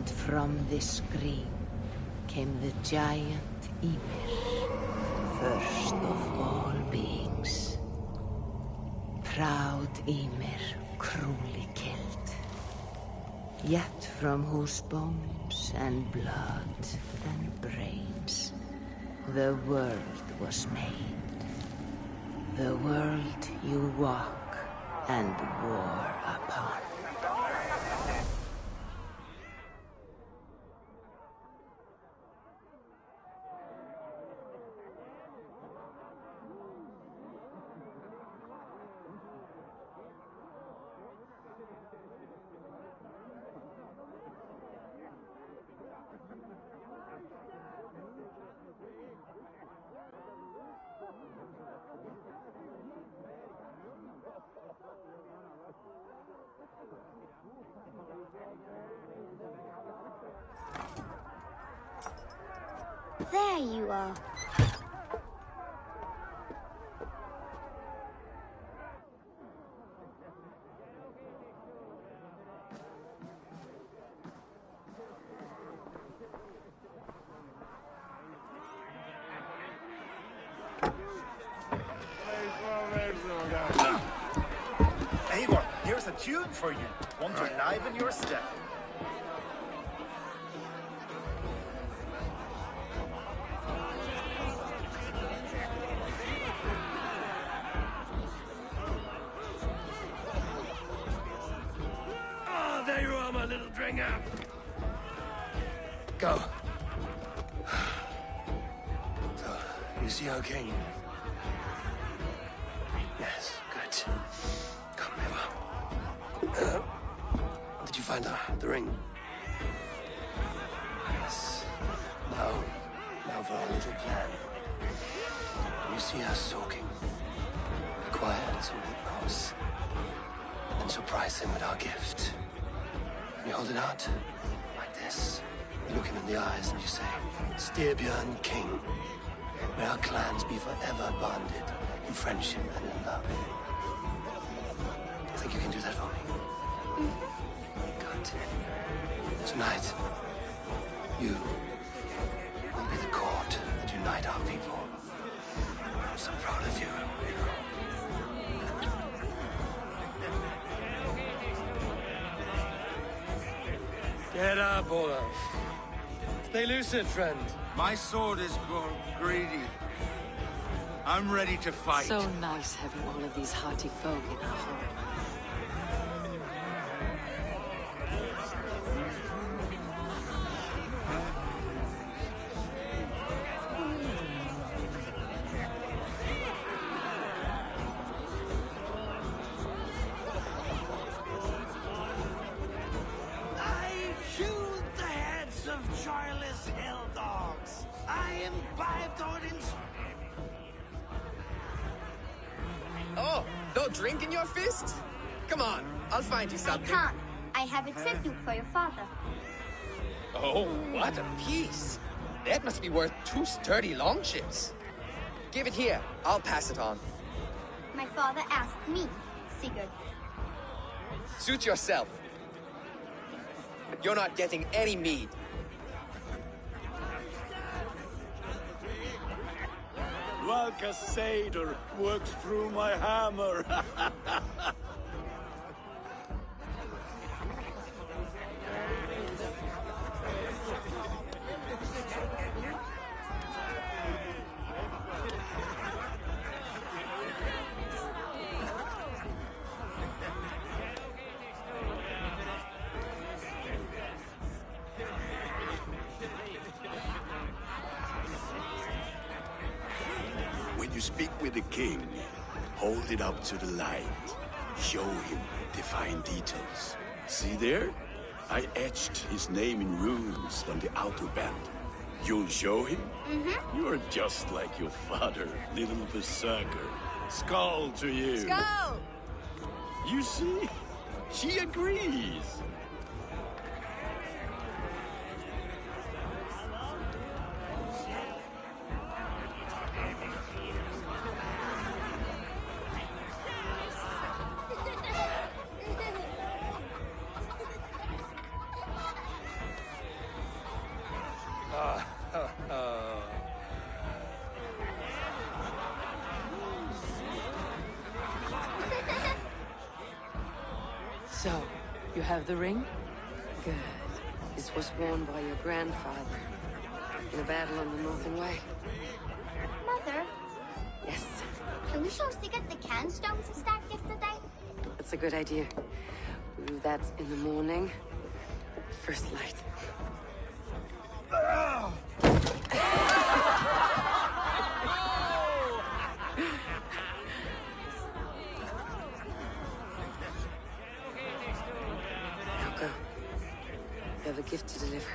And from this screen came the giant Ymir, first of all beings. Proud Ymir, cruelly killed, yet from whose bones and blood and brains the world was made. The world you walk and war upon. There you are. Eivor, here's a tune for you. Want to enliven your step. There you are, my little dringer. Go. So, you see our king? Yes, good. Come, Eva. Did you find the ring? Yes. Now for our little plan. You see us talking. Be quiet as a mouse. And surprise him with our gift. You hold it out, like this. You look him in the eyes and you say, Styrbjörn King, may our clans be forever bonded in friendship and in love. Do you think you can do that for me? Good. Tonight, you will be the cord that unite our people. I'm so proud of you. Get up, Olaf. Stay lucid, friend. My sword is grown greedy. I'm ready to fight. So nice having all of these hearty folk in our home. Oh, no drink in your fist? Come on, I'll find you something. I can't. I have it sent you for your father. Oh, what a piece. That must be worth 2 sturdy longships. Give it here. I'll pass it on. My father asked me, Sigurd. Suit yourself. You're not getting any mead. Valka Seder works through my hammer. When you speak with the king, hold it up to the light. Show him the fine details. See there? I etched his name in runes on the outer band. You'll show him? Mm-hmm. You're just like your father, little berserker. Skull to you. Skull! You see? She agrees. So, you have the ring? Good. This was worn by your grandfather in a battle on the Northern Way. Mother, Yes, can we show Sigurd the can stones he stacked yesterday? that's a good idea. We'll do that in the morning. First light. Now go. You have a gift to deliver.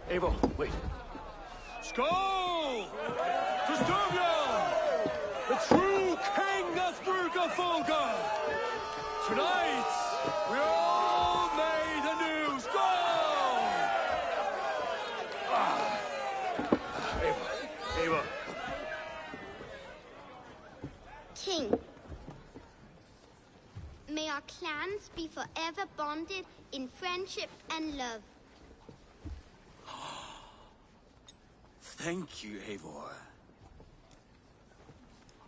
Eivor, wait. Skål! To Styrbjörn! The true king of Bruggerfolga! Tonight, we all made anew. Skål! Eivor. King, may our clans be forever bonded in friendship and love. Thank you, Eivor.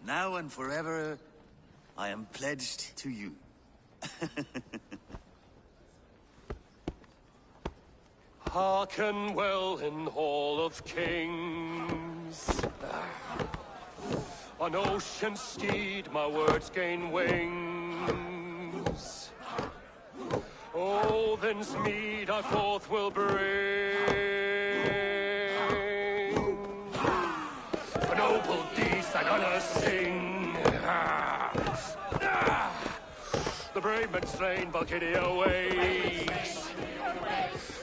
Now and forever, I am pledged to you. Hearken well in Hall of Kings. On ocean steed my words gain wings. Odin's mead I forth will bring. For noble deeds that honor sing. The brave men slain, Valkyria wakes.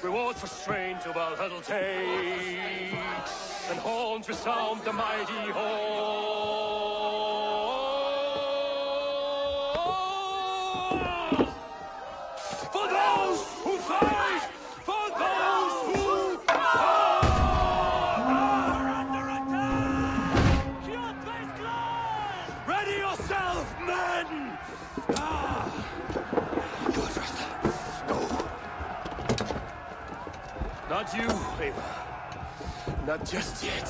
Rewards for strain to Valhalla takes. And horns resound the mighty hall. For those who fight! For those who are under attack! Ready yourself, men! Go first. Go. Not you, Eivor. Not just yet.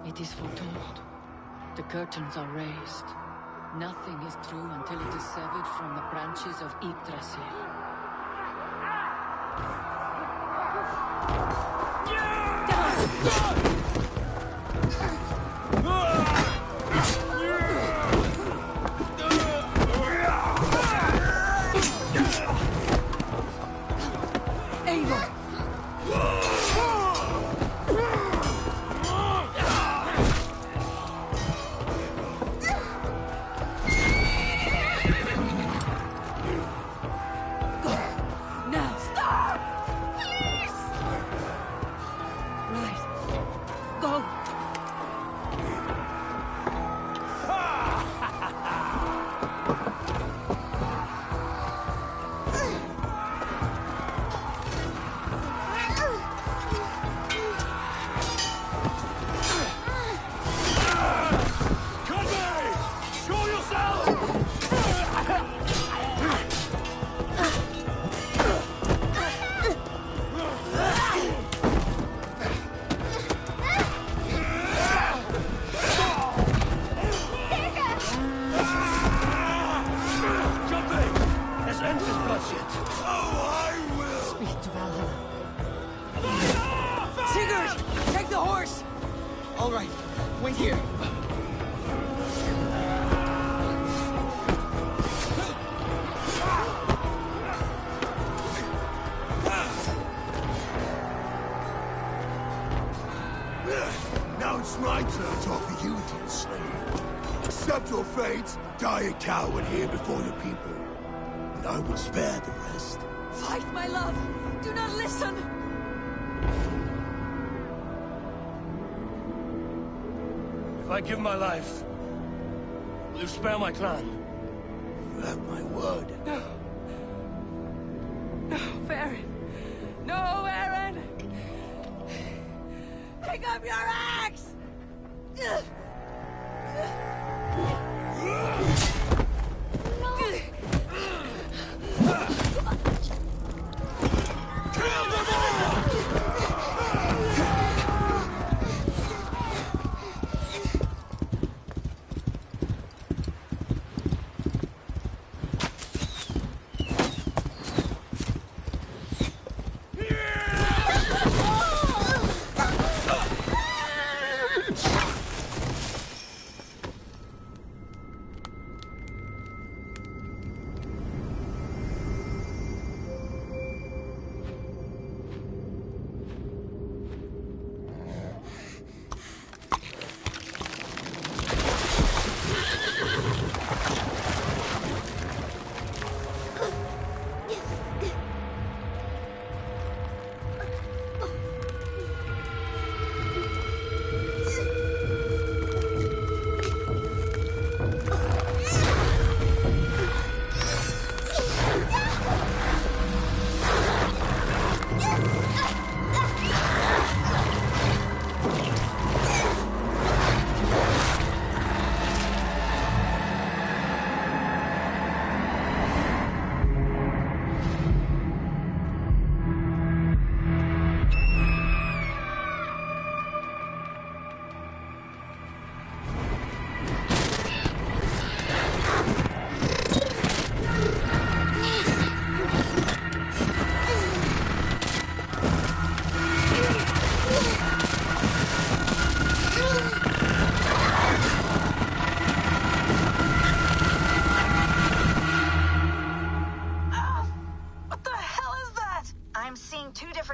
It is foretold. The curtains are raised. Nothing is true until it is severed from the branches of Yggdrasil. All right, wait here. Now it's my turn to offer you, dear slave. Accept your fate, die a coward here before your people. but I will spare the rest. Fight, my love! Do not listen! If I give my life, will you spare my clan? You have my word. No. No, Baron. No, Aaron! Pick up your axe!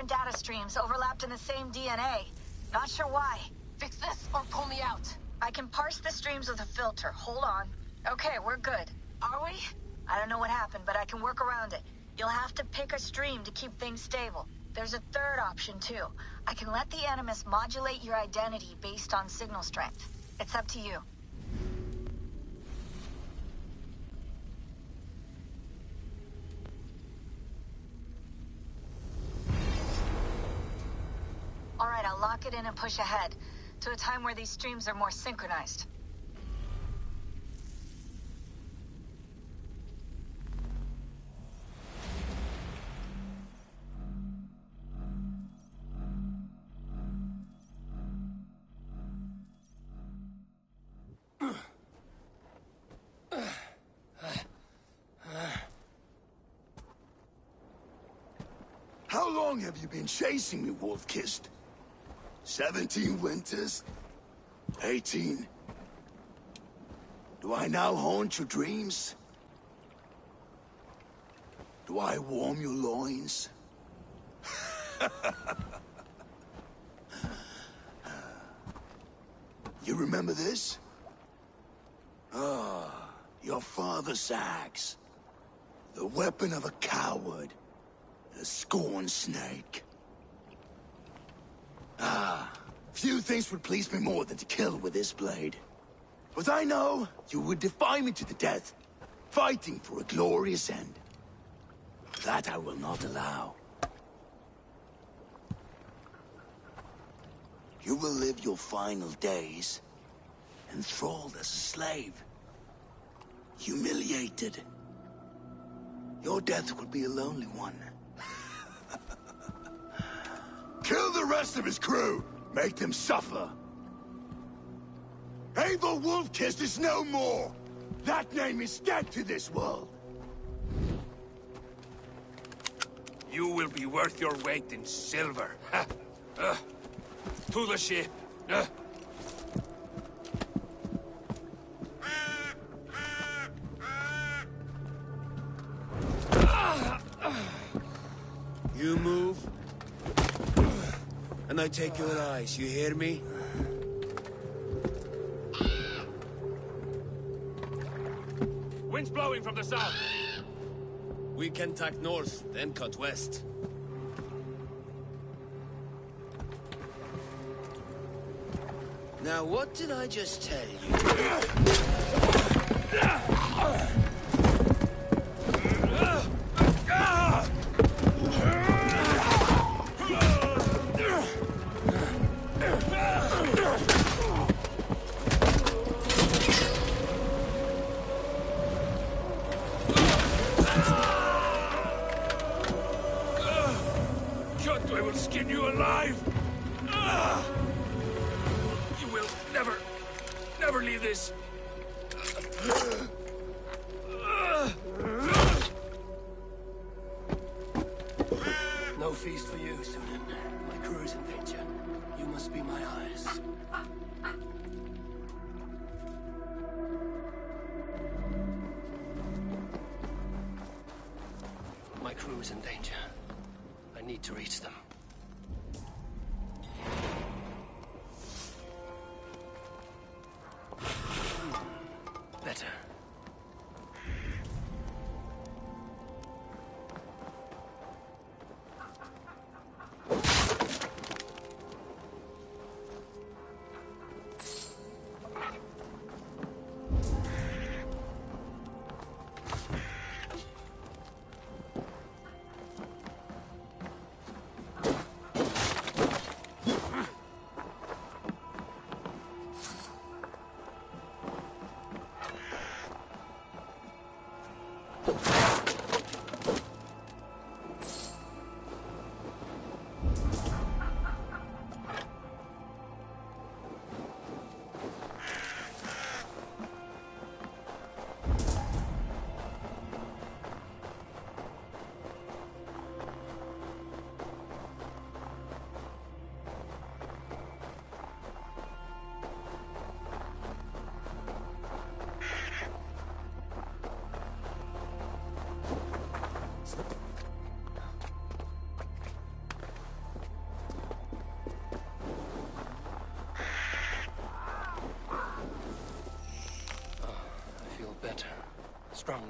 Data streams overlapped in the same DNA. Not sure why. Fix this or pull me out. I can parse the streams with a filter. Hold on. Okay, we're good. Are we? I don't know what happened, but I can work around it. You'll have to pick a stream to keep things stable. There's a third option, too. I can let the Animus modulate your identity based on signal strength. It's up to you. All right, I'll lock it in and push ahead to a time where these streams are more synchronized. How long have you been chasing me, Wolf-Kissed? 17 winters? 18? Do I now haunt your dreams? Do I warm your loins? You remember this? Ah, your father's axe. The weapon of a coward. A scorn snake. Few things would please me more than to kill with this blade. But I know you would defy me to the death, fighting for a glorious end. That I will not allow. You will live your final days enthralled as a slave. Humiliated. Your death will be a lonely one. Kill the rest of his crew! Make them suffer! Abel Wolf-Kissed is no more! That name is dead to this world! You will be worth your weight in silver. To the ship. You move, and I take your eyes, you hear me? Wind's blowing from the south. We can tack north, then cut west. Now, what did I just tell you? I will skin you alive! You will never leave this! No feast for you, Sunan. My crew is in danger. You must be my eyes. My crew is in danger. I need to reach them. Better. Better. Stronger.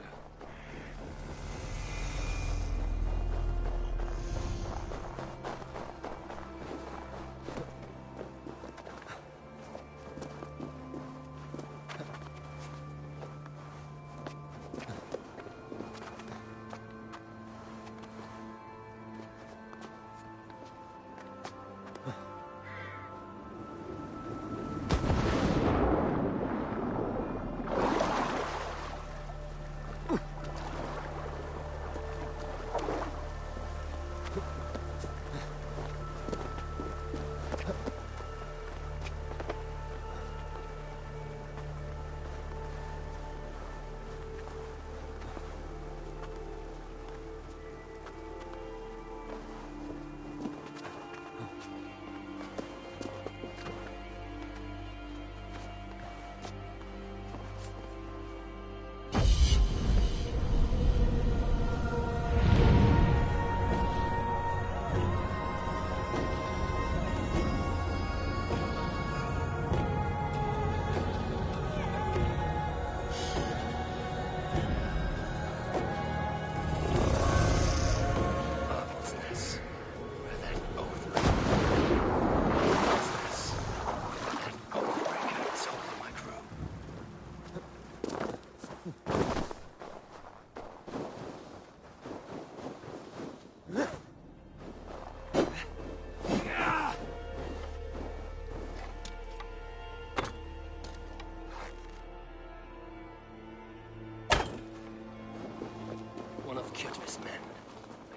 Kjotve's men.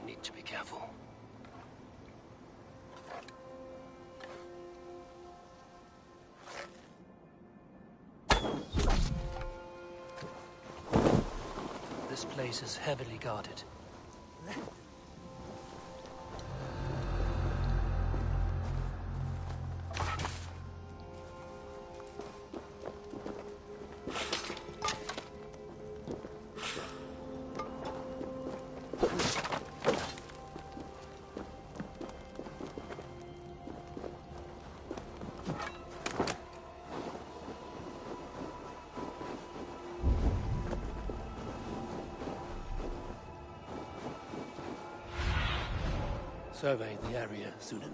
I need to be careful. This place is heavily guarded. Survey the area, Sunan.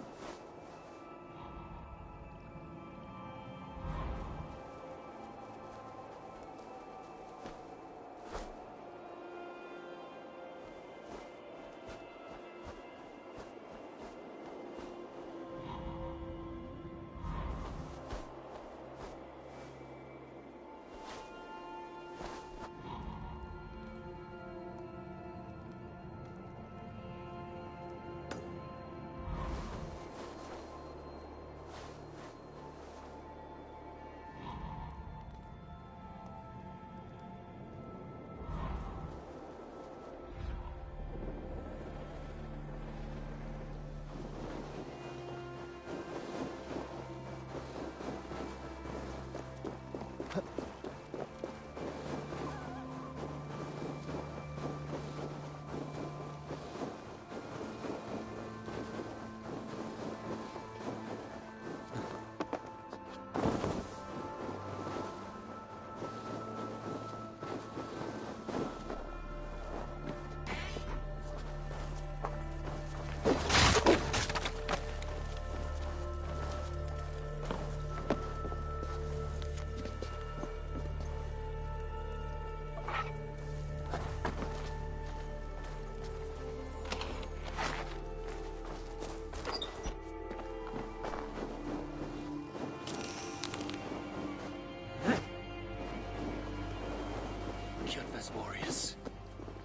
Warriors.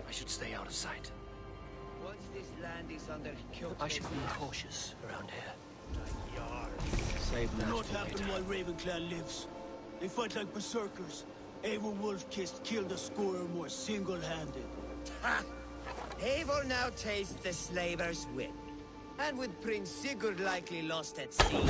I should stay out of sight. Once this land is under I should be cautious around here. Save that Not for happen later. while Ravenclan lives. They fight like berserkers. Eivor Wolf-Kissed killed a scorer more single-handed. Ha! Eivor now tastes the slaver's wit. And with Prince Sigurd likely lost at sea.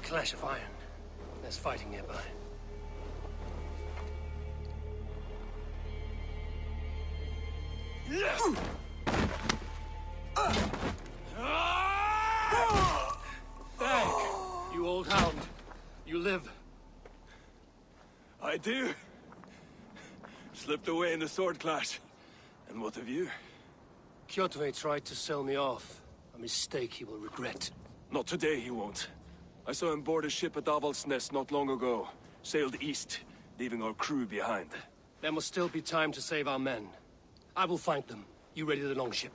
clash of iron. There's fighting nearby. Hey, you old hound. You live. I do. Slipped away in the sword clash. And what of you? Kjotve tried to sell me off. A mistake he will regret. Not today, he won't. I saw him board a ship at Avaldsnes not long ago. Sailed east, leaving our crew behind. There must still be time to save our men. I will find them. You ready the longship?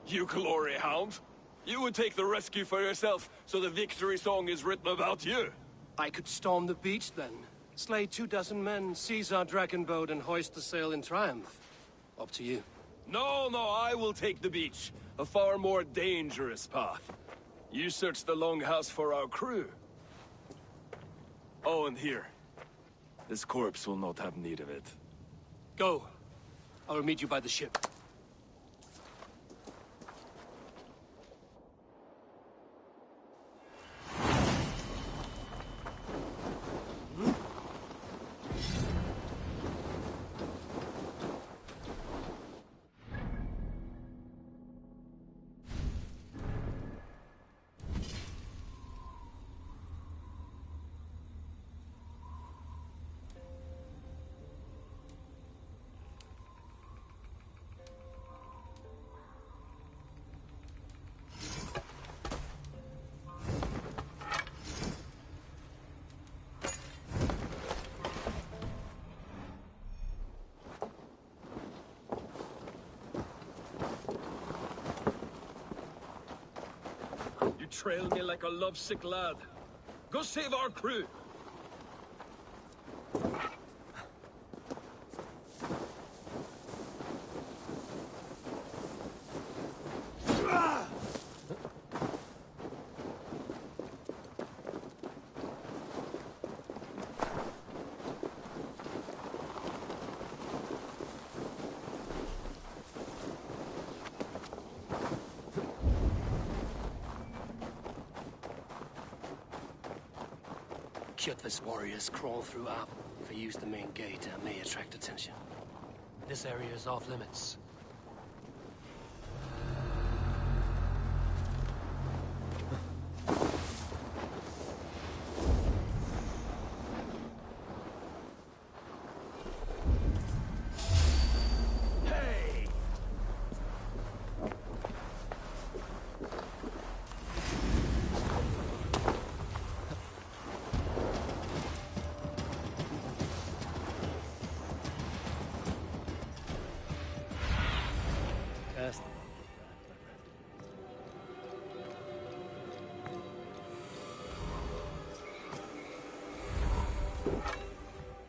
You glory hound? You would take the rescue for yourself, so the victory song is written about you. I could storm the beach then. Slay 24 men, seize our dragon boat, and hoist the sail in triumph. Up to you. No, I will take the beach. A far more dangerous path. You search the longhouse for our crew. Oh, and here. This corpse will not have need of it. Go. I will meet you by the ship. Trail me like a lovesick lad. Go save our crew. Kjotve's warriors crawl through Ab. If I use the main gate, I may attract attention. This area is off limits.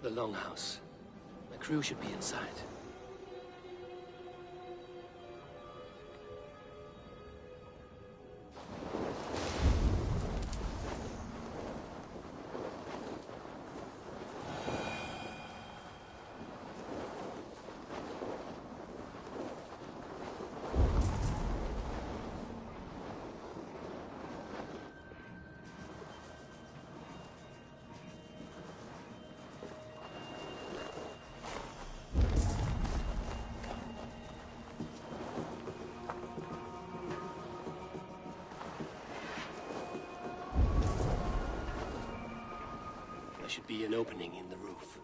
The longhouse. The crew should be inside. There should be an opening in the roof.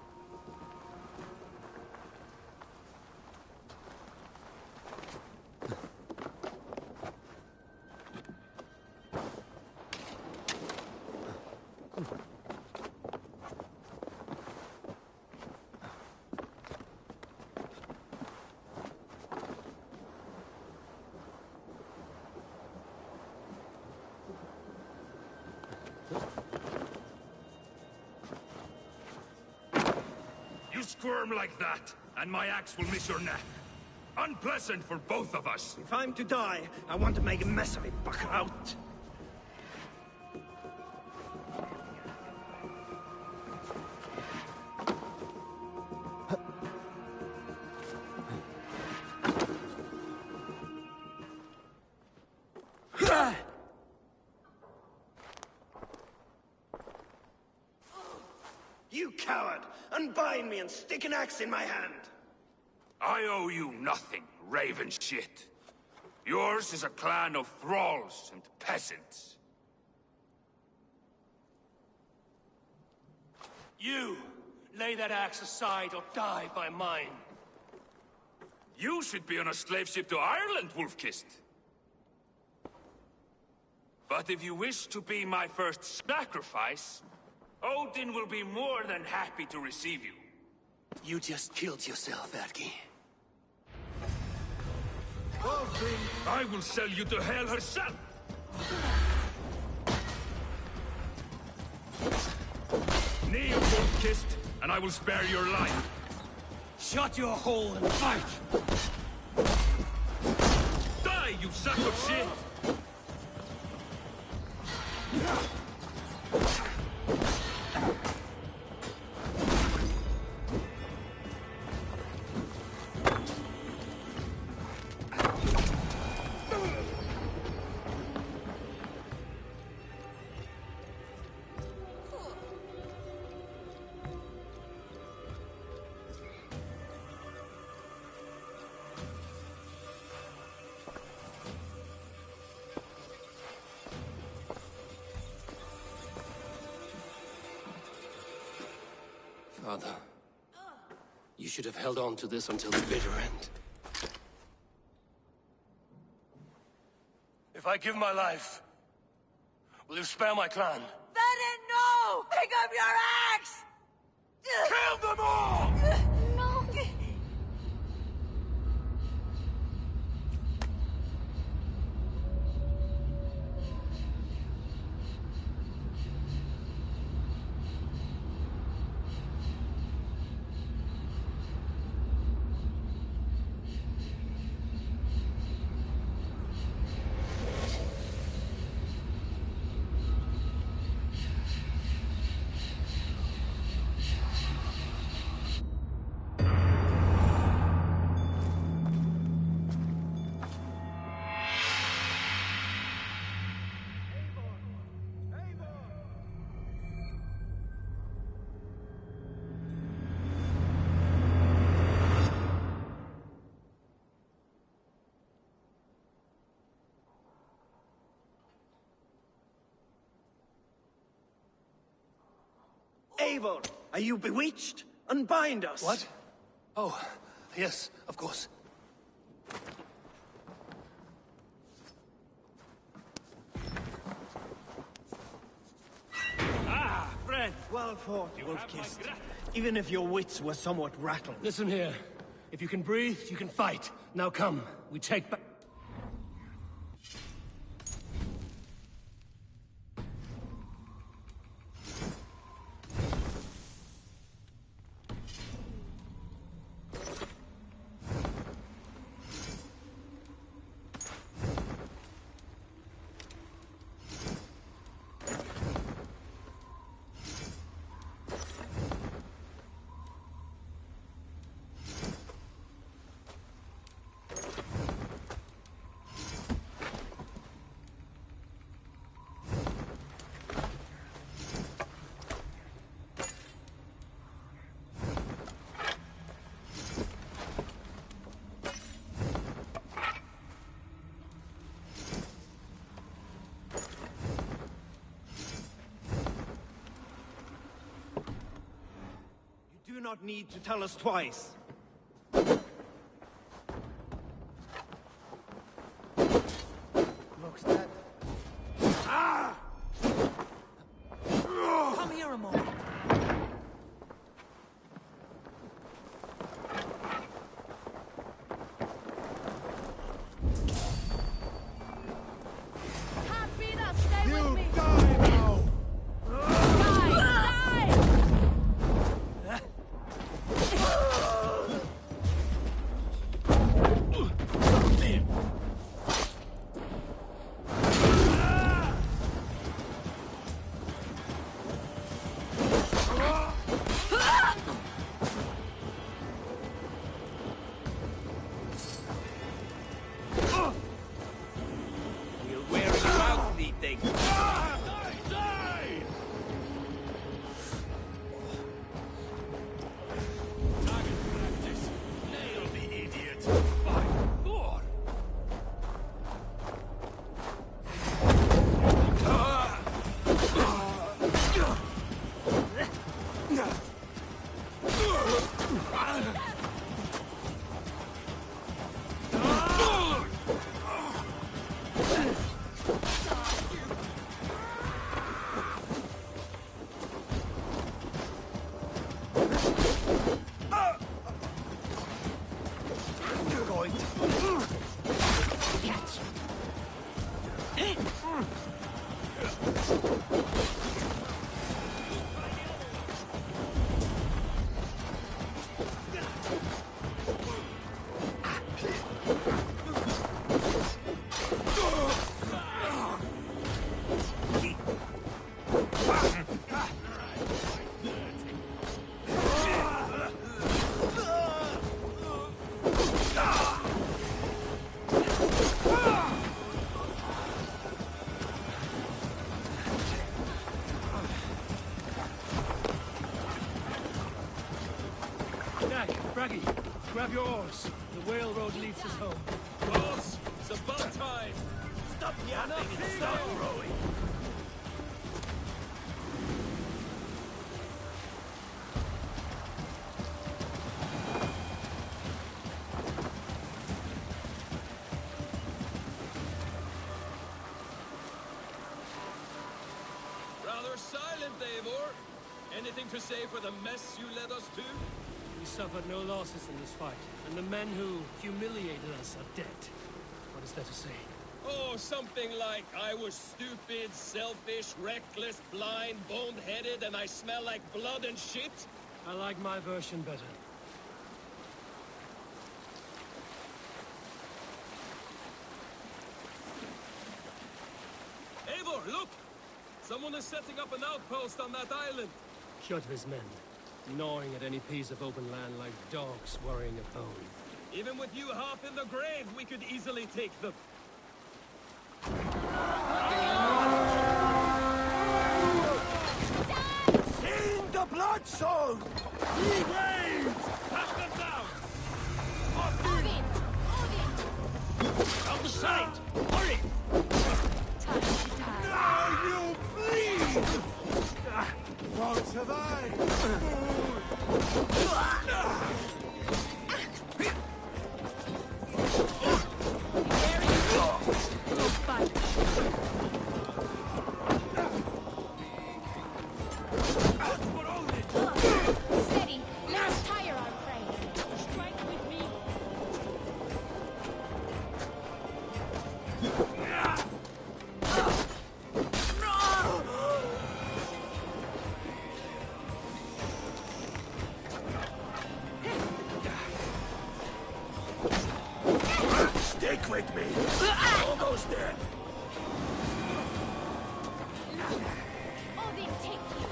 You squirm like that, and my axe will miss your neck. Unpleasant for both of us. If I'm to die, I want to make a mess of it, Buckraut. You coward! Unbind me and stick an axe in my hand! I owe you nothing, raven shit. Yours is a clan of thralls and peasants. You! Lay that axe aside or die by mine. You should be on a slave ship to Ireland, Wolf-Kissed. But if you wish to be my first sacrifice, Odin will be more than happy to receive you. You just killed yourself, Adki. I will sell you to Hell herself! Kneel, Wolf-Kissed, and I will spare your life. Shut your hole and fight! Die, you sack of shit! Father, you should have held on to this until the bitter end. If I give my life, will you spare my clan? Venin, no! Pick up your axe! Kill them all! No! Eivor, are you bewitched? Unbind us! What? Oh, yes, of course. Ah, friend! Well fought, Wolf-Kissed. Even if your wits were somewhat rattled. Listen here. If you can breathe, you can fight. Now come, we take back... You do not need to tell us twice. Looks dead. Ah! Come here a moment. Can't beat us. Stay with me. Die now! Die! Die! Braggy, grab your oars. The whale road leads us home. Boss, it's about time. Stop yapping and start rowing. Rather silent, Eivor. Anything to say for the mess you led us to? We suffered no losses in this fight, and the men who humiliated us are dead. What is there to say? Oh, something like, I was stupid, selfish, reckless, blind, bone-headed, and I smell like blood and shit? I like my version better. Eivor, look! Someone is setting up an outpost on that island. Kjotve's men, gnawing at any piece of open land like dogs worrying a bone. Even with you half in the grave, we could easily take them. In the blood zone! We wait! Cut them down! Odin! Odin! On the side! Hurry! Now you bleed! Won't survive! Steady! Last tire on prey! Strike with me! Stick with me! Almost there! Odin, take you!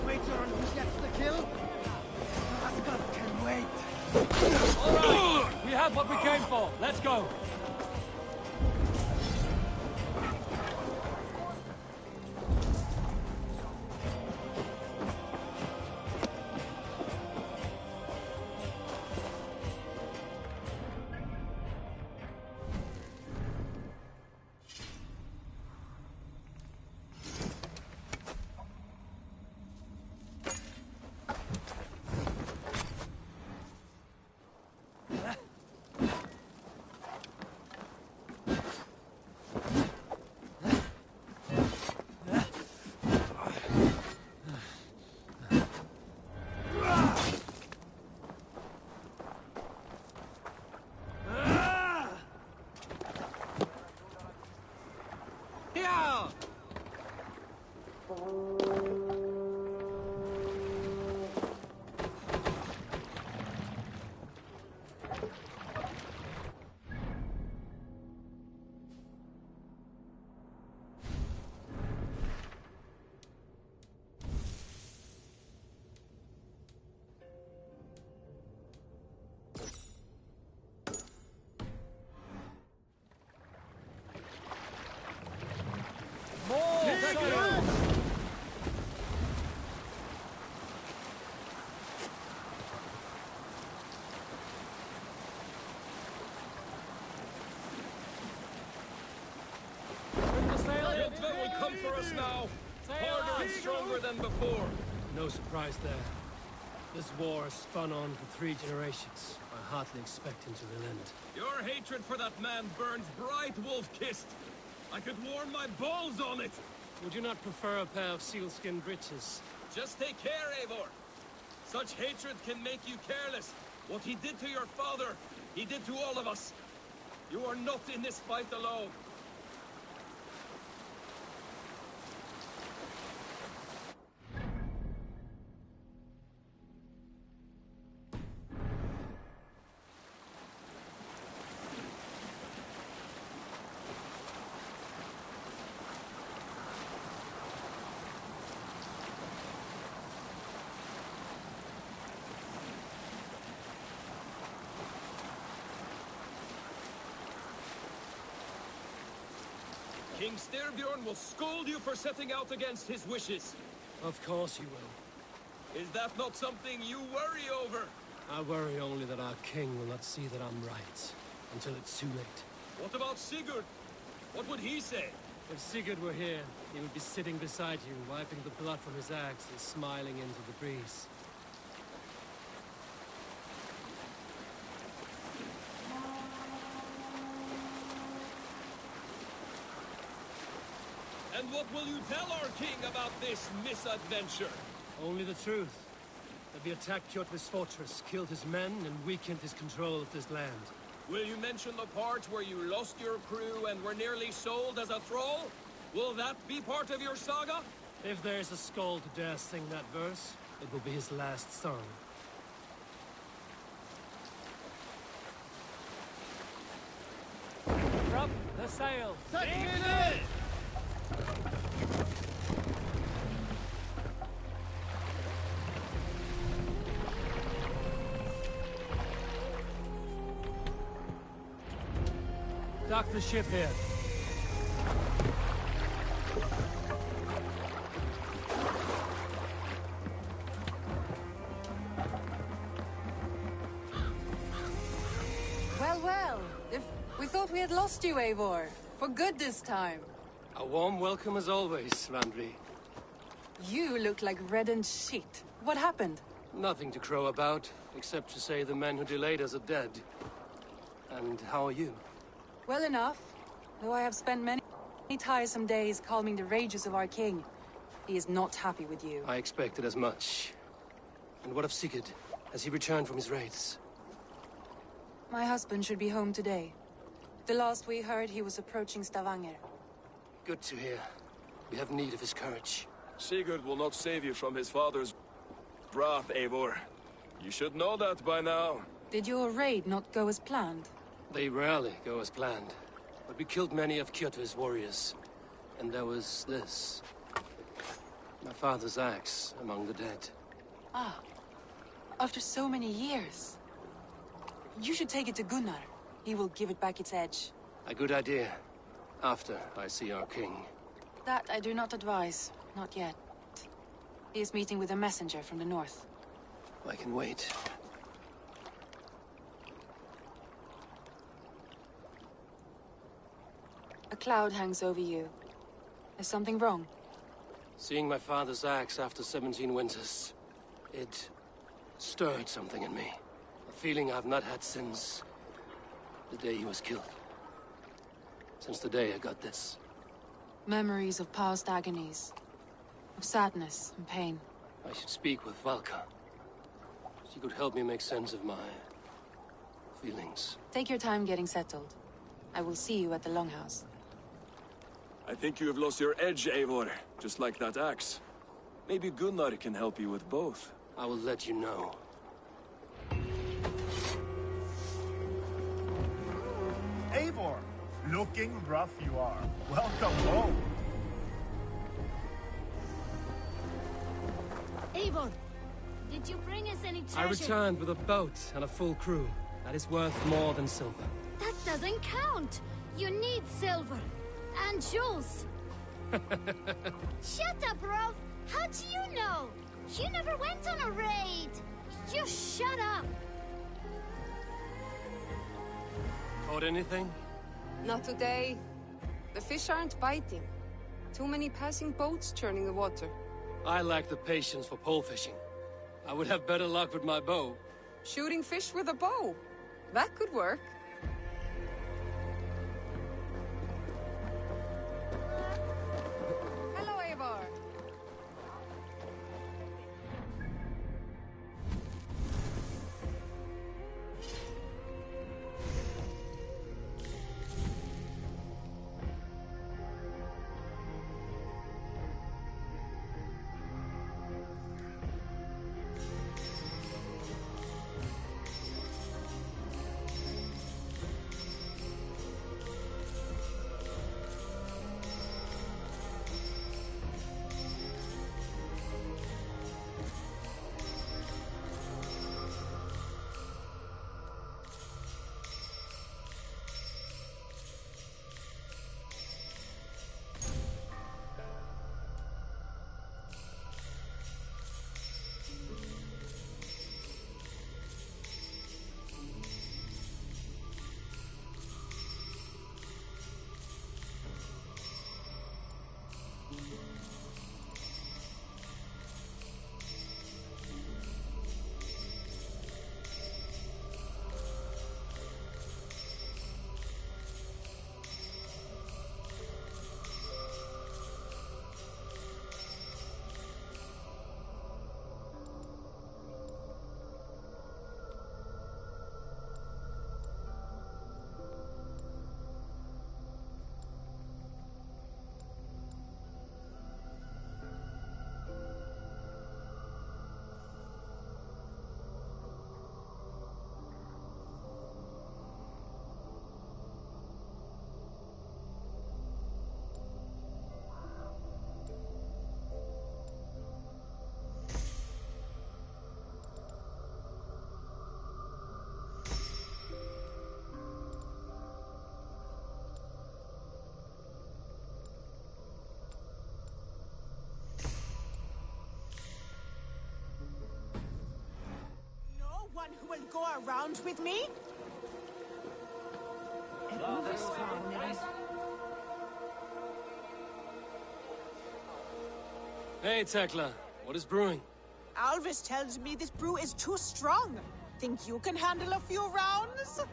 Wager on who gets the kill? Asgard can wait! All right! We have what we came for. Let's go! Kjotve will come for us now. Harder and stronger than before. No surprise there. This war has spun on for 3 generations. I hardly expect him to relent. Your hatred for that man burns bright, wolf-kissed. I could warm my balls on it. Would you not prefer a pair of sealskin breeches? Just take care, Eivor. Such hatred can make you careless. What he did to your father, he did to all of us. You are not in this fight alone. King Styrbjorn will scold you for setting out against his wishes. Of course he will. Is that not something you worry over? I worry only that our king will not see that I'm right, until it's too late. What about Sigurd? What would he say? If Sigurd were here, he would be sitting beside you, wiping the blood from his axe and smiling into the breeze. And what will you tell our king about this misadventure? Only the truth. That we attacked Kjotve's fortress, killed his men, and weakened his control of this land. Will you mention the part where you lost your crew and were nearly sold as a thrall? Will that be part of your saga? If there's a skull to dare sing that verse, it will be his last song. Drop the sail! Take it! Dock the ship here. Well, well. We thought we had lost you, Eivor. For good this time. A warm welcome as always, Randvi. You look like reddened shit. What happened? Nothing to crow about, except to say the men who delayed us are dead. And how are you? Well enough. Though I have spent many tiresome days calming the rages of our king. He is not happy with you. I expected as much. And what of Sigurd? Has he returned from his raids? My husband should be home today. The last we heard, he was approaching Stavanger. Good to hear. We have need of his courage. Sigurd will not save you from his father's wrath, Eivor. You should know that by now. Did your raid not go as planned? They rarely go as planned. But we killed many of Kjotve's warriors. And there was this. My father's axe among the dead. Ah. After so many years. You should take it to Gunnar. He will give it back its edge. A good idea. After I see our king. That I do not advise. Not yet. He is meeting with a messenger from the north. I can wait. A cloud hangs over you. Is something wrong? Seeing my father's axe after 17 winters, it stirred something in me. A feeling I've not had since the day he was killed. Since the day I got this. Memories of past agonies. Of sadness and pain. I should speak with Valka. She could help me make sense of my feelings. Take your time getting settled. I will see you at the Longhouse. I think you have lost your edge, Eivor, just like that axe. Maybe Gunnar can help you with both. I will let you know. Eivor, looking rough you are. Welcome home. Eivor, did you bring us any treasure? I returned with a boat and a full crew. That is worth more than silver. That doesn't count. You need silver. And jewels. Shut up, Rolf. How do you know? You never went on a raid. You shut up. Caught anything? Not today. The fish aren't biting. Too many passing boats churning the water. I lack the patience for pole fishing. I would have better luck with my bow. Shooting fish with a bow. That could work. Hello, Eivor. around with me? Hey, Tekla. What is brewing? Alvis tells me this brew is too strong. Think you can handle a few rounds?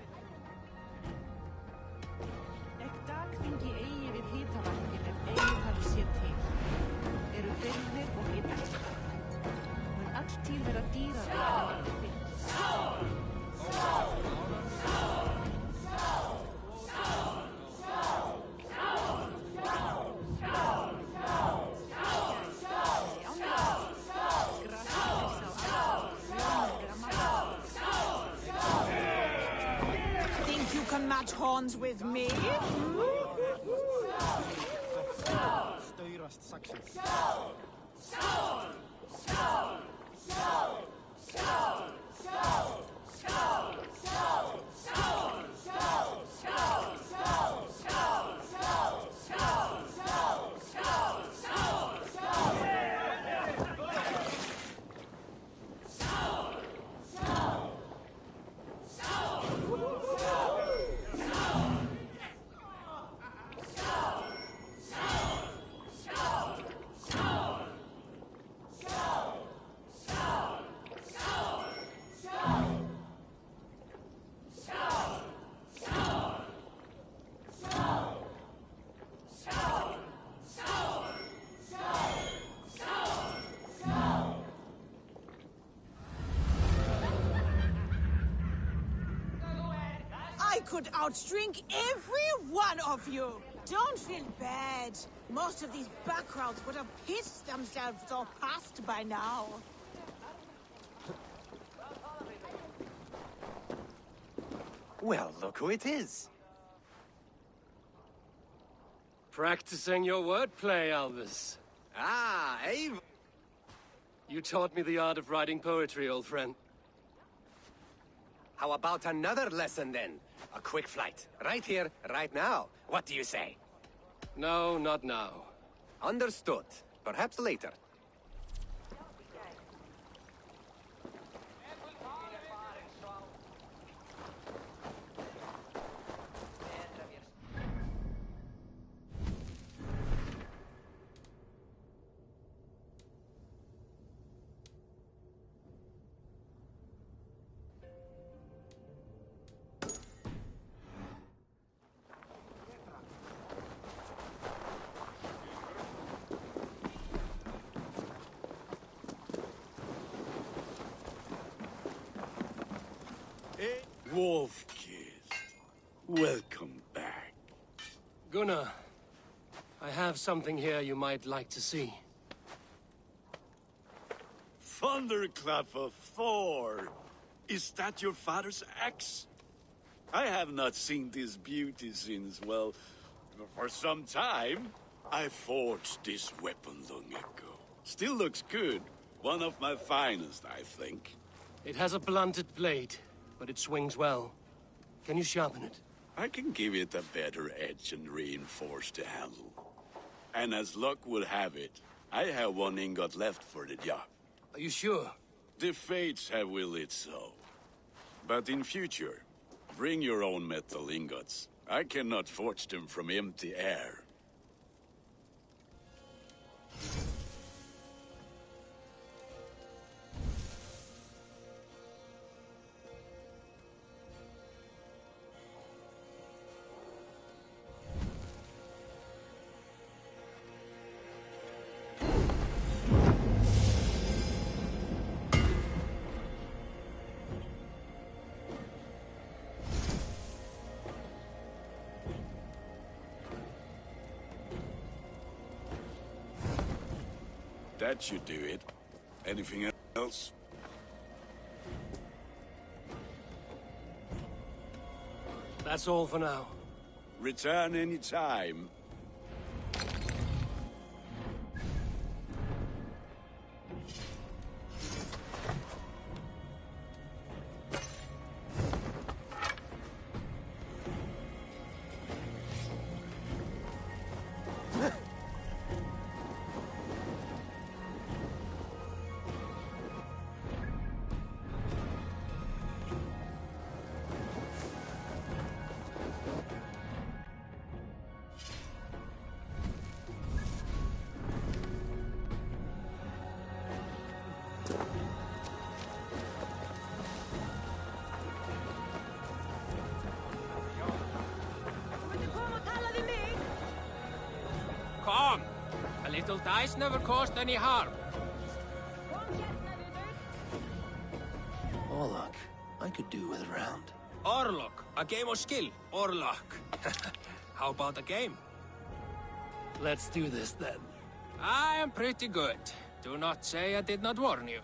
Think you can match horns with me? I could outdrink every one of you. Don't feel bad. Most of these backgrounds would have pissed themselves off past by now. Well, look who it is. Practicing your wordplay, Alvis. Ah, Ave. You taught me the art of writing poetry, old friend. How about another lesson, then? A quick flight. Right here, right now. What do you say? No, not now. Understood. Perhaps later. Wolf-Kissed, welcome back. Gunnar, I have something here you might like to see. Thunderclap of Thor! Is that your father's axe? I have not seen this beauty since, well, for some time. I forged this weapon long ago. Still looks good. One of my finest, I think. It has a blunted blade, but it swings well. Can you sharpen it? I can give it a better edge and reinforce the handle. And as luck would have it, I have one ingot left for the job. Are you sure? The fates have willed it so. But in future, bring your own metal ingots. I cannot forge them from empty air. That should do it. Anything else? That's all for now. Return any time. Little dice never caused any harm. All luck. I could do with a round. Or luck. A game of skill. Or luck. How about a game? Let's do this then. I am pretty good. Do not say I did not warn you.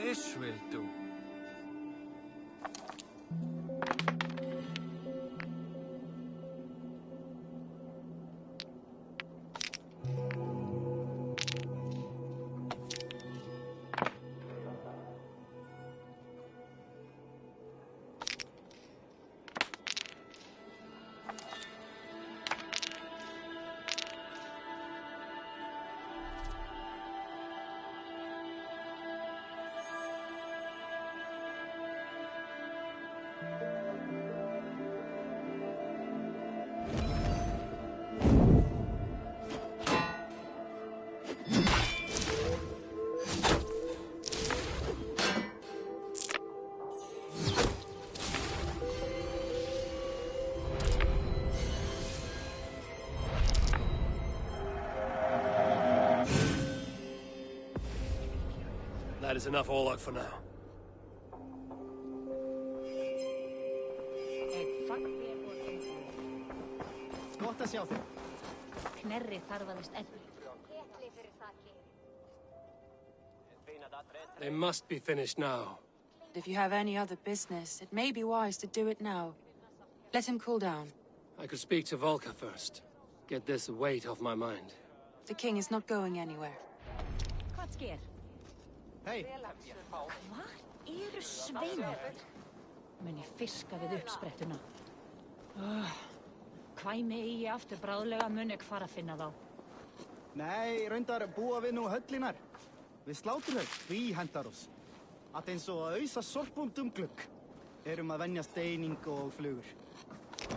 This will do. That is enough all out for now. Gott að sjá þig. Knerri þarf að vist They must be finished now. If you have any other business, it may be wise to do it now. Let him cool down. I could speak to Volka first. Get this weight off my mind. The king is not going anywhere. Hvað sker? Hei. Hvað eru sveinar? Mun ég fiska við uppsprettuna. Kvæmi eigi aftur bráðlega mun ég fara að finna þá. Nei, reyndar búa við nú höllinar. Við sláturhöll, því hendar oss. Að eins og að ausa sorpum glugg. Erum að venja steining og flugur.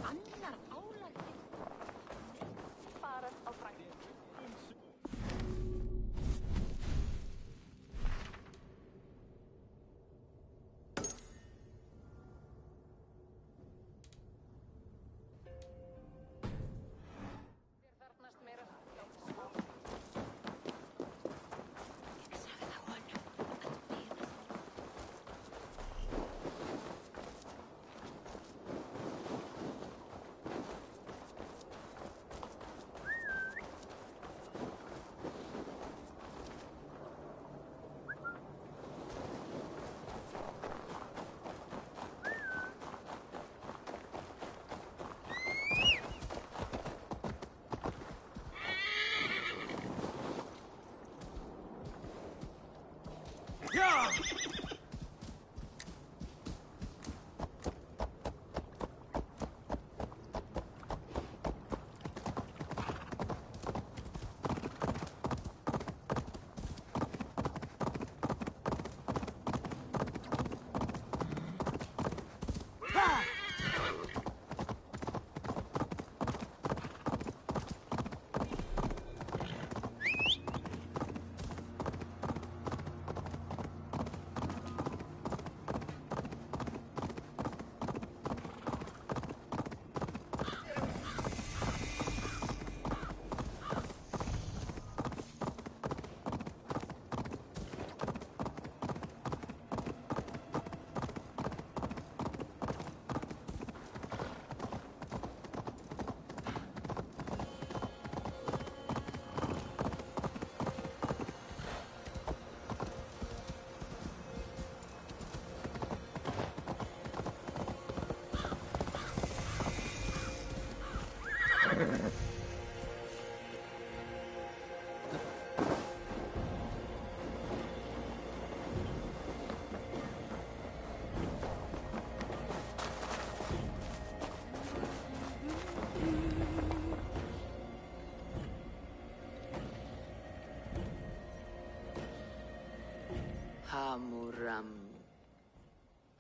Annar álagði. Farað á fræði.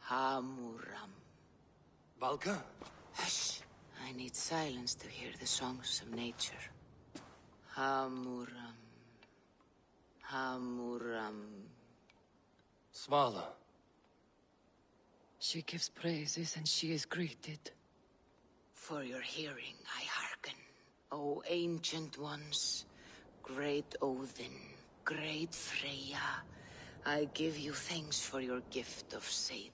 Hamuram. Valka? Hush. I need silence to hear the songs of nature. Hamuram. Hamuram. Svala. She gives praises and she is greeted. For your hearing, I hearken. O ancient ones, great Odin, great Freya, I give you thanks for your gift of Seiður.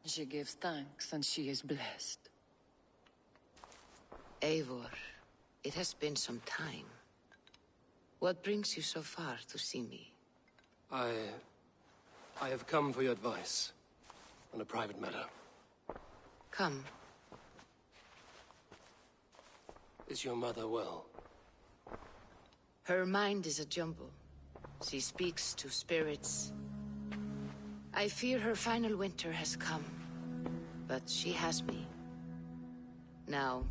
She gives thanks and she is blessed. Eivor, it has been some time. What brings you so far to see me? I have come for your advice on a private matter. Come. Is your mother well? Her mind is a jumble. She speaks to spirits. I fear her final winter has come, but she has me. Now,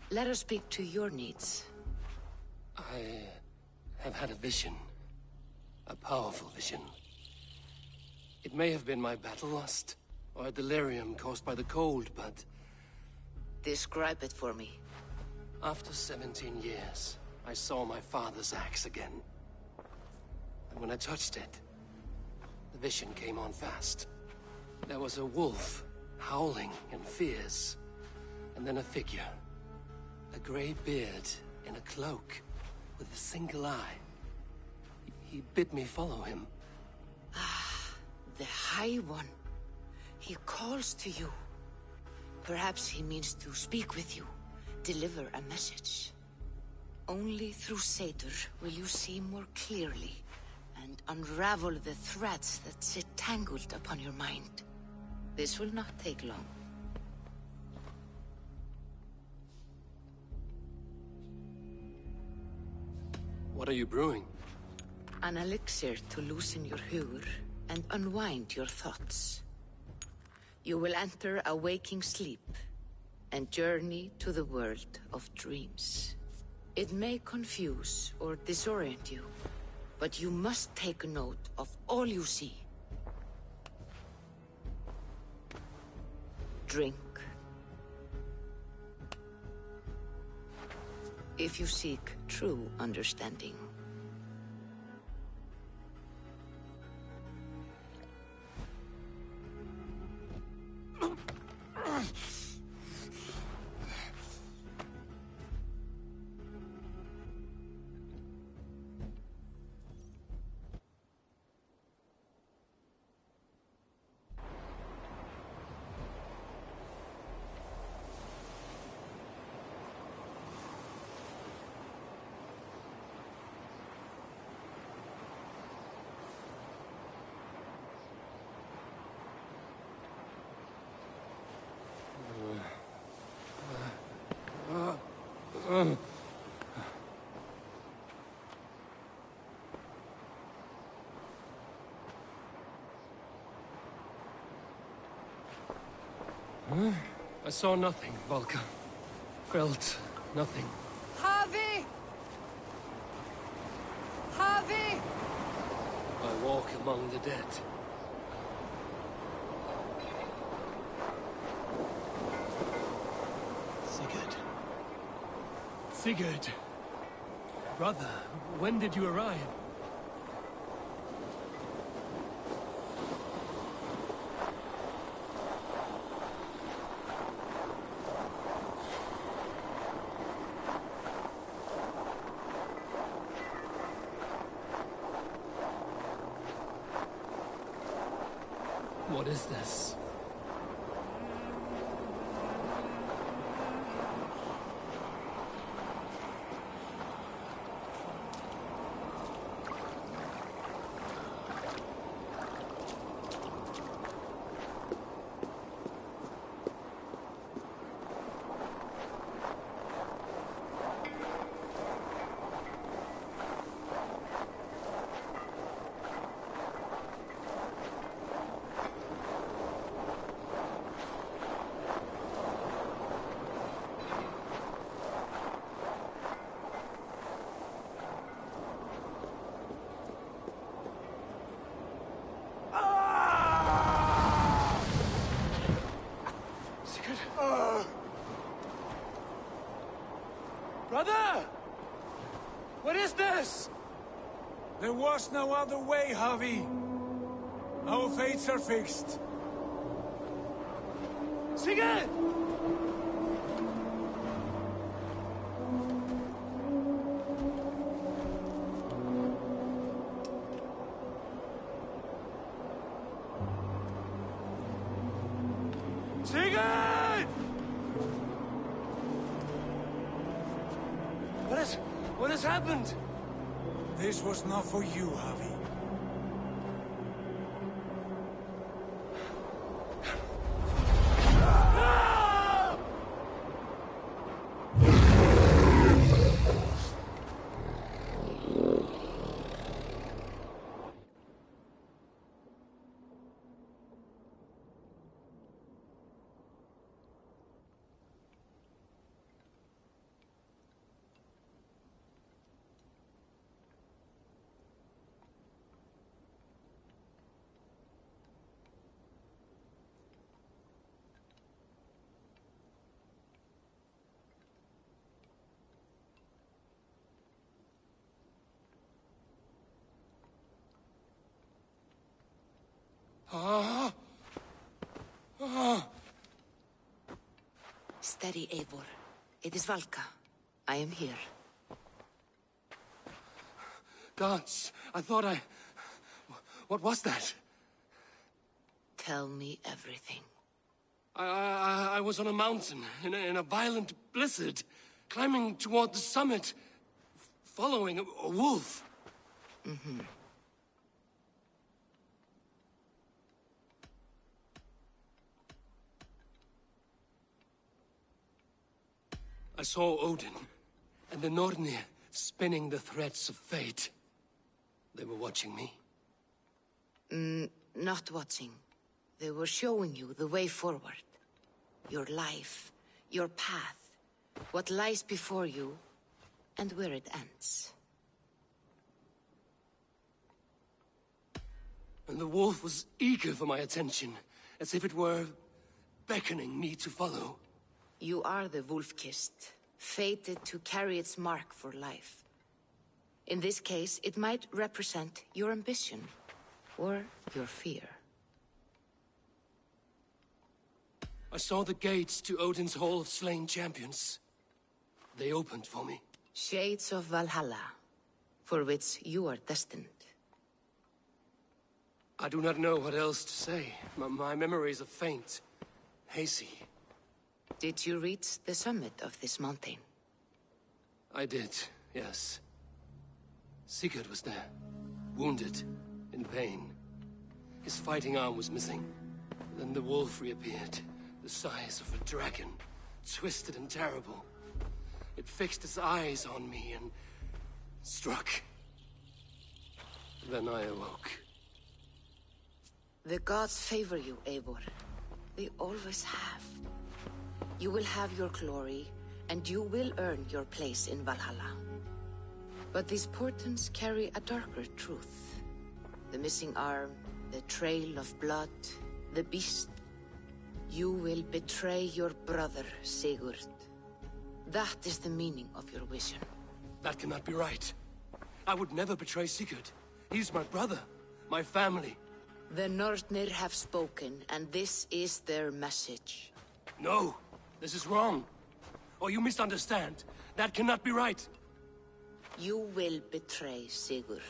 let us speak to your needs. I have had a vision. A powerful vision. It may have been my battle lust, or a delirium caused by the cold, but... Describe it for me. After 17 years, I saw my father's axe again. And when I touched it, the vision came on fast. There was a wolf, howling and fierce, and then a figure. A grey beard in a cloak, with a single eye. He bid me follow him. Ah, the High One. He calls to you. Perhaps he means to speak with you, deliver a message. Only through Seiður will you see more clearly and unravel the threads that sit tangled upon your mind. This will not take long. What are you brewing? An elixir to loosen your hugur and unwind your thoughts. You will enter a waking sleep and journey to the world of dreams. It may confuse or disorient you, but you must take note of all you see. Drink. If you seek true understanding. I saw nothing, Valka. Felt nothing. Havi! Havi! I walk among the dead. Sigurd. Sigurd! Brother, when did you arrive? What is this? There was no other way, Javi. Our fates are fixed. Sigurd! Sigurd! What has happened? This was not for you, Javi. Steady, Eivor. It is Valka. I am here. Gods, I thought I... What was that? Tell me everything. I was on a mountain, in a violent blizzard, climbing toward the summit, following a wolf. Mm-hmm. I saw Odin, and the Nornir spinning the threads of fate. They were watching me. Not watching. They were showing you the way forward. Your life, your path, what lies before you, and where it ends. And the wolf was eager for my attention, as if it were beckoning me to follow. You are the wolf-kissed, fated to carry its mark for life. In this case, it might represent your ambition, or your fear. I saw the gates to Odin's Hall of Slain Champions. They opened for me. Shades of Valhalla, for which you are destined. I do not know what else to say. My memories are faint, hazy. Did you reach the summit of this mountain? I did, yes. Sigurd was there, wounded, in pain. His fighting arm was missing. Then the wolf reappeared, the size of a dragon, twisted and terrible. It fixed its eyes on me and struck. Then I awoke. The gods favor you, Eivor. They always have. You will have your glory, and you will earn your place in Valhalla. But these portents carry a darker truth. The missing arm, the trail of blood, the beast. You will betray your brother, Sigurd. That is the meaning of your vision. That cannot be right. I would never betray Sigurd. He's my brother, my family. The Nornir have spoken, and this is their message. No, this is wrong. Or you misunderstand. That cannot be right. You will betray Sigurd.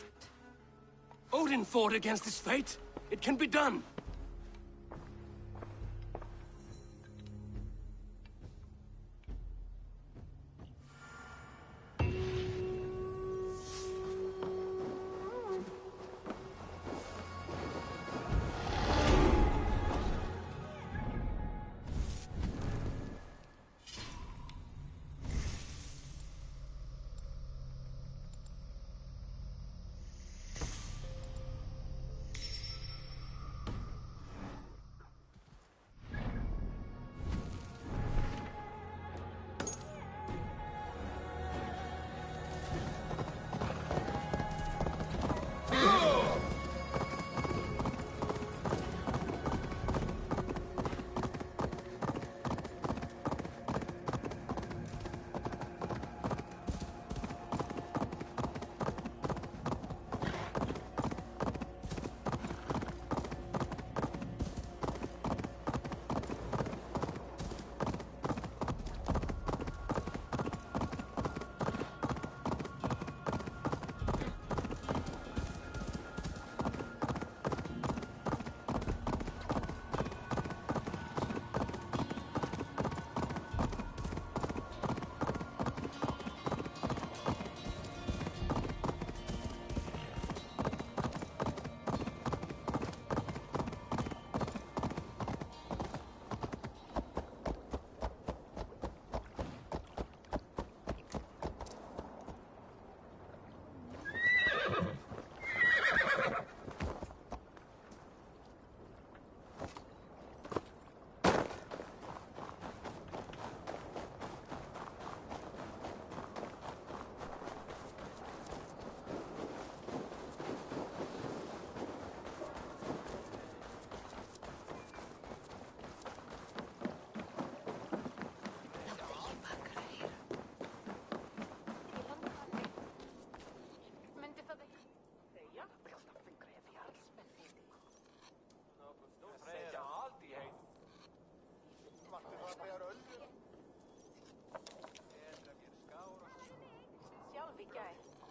Odin fought against his fate. It can be done.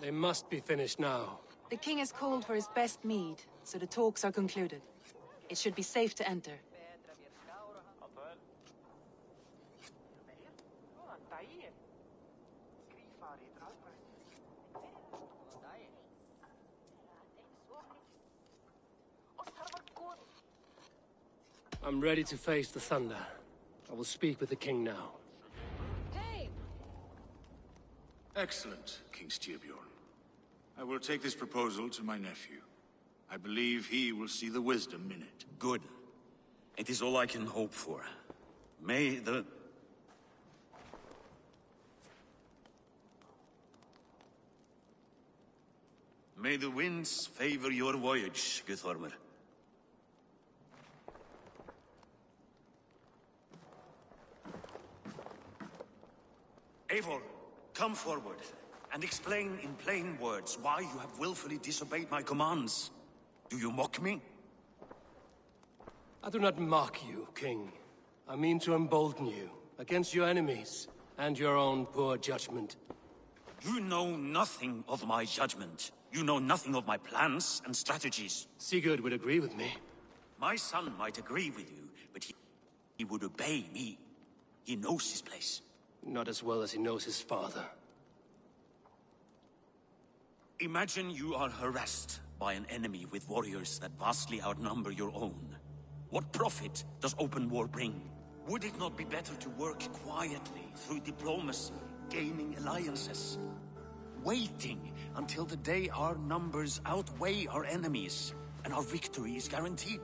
They must be finished now. The king has called for his best mead, so the talks are concluded. It should be safe to enter. I'm ready to face the thunder. I will speak with the king now. Excellent, King Styrbjorn. I will take this proposal to my nephew. I believe he will see the wisdom in it. Good. It is all I can hope for. May the... May the winds favor your voyage, Guthormer. Eivor, come forward, and explain in plain words why you have willfully disobeyed my commands. Do you mock me? I do not mock you, King. I mean to embolden you against your enemies and your own poor judgment. You know nothing of my judgment. You know nothing of my plans and strategies. Sigurd would agree with me. My son might agree with you, but he would obey me. He knows his place. Not as well as he knows his father. Imagine you are harassed by an enemy with warriors that vastly outnumber your own. What profit does open war bring? Would it not be better to work quietly through diplomacy, gaining alliances? Waiting until the day our numbers outweigh our enemies and our victory is guaranteed.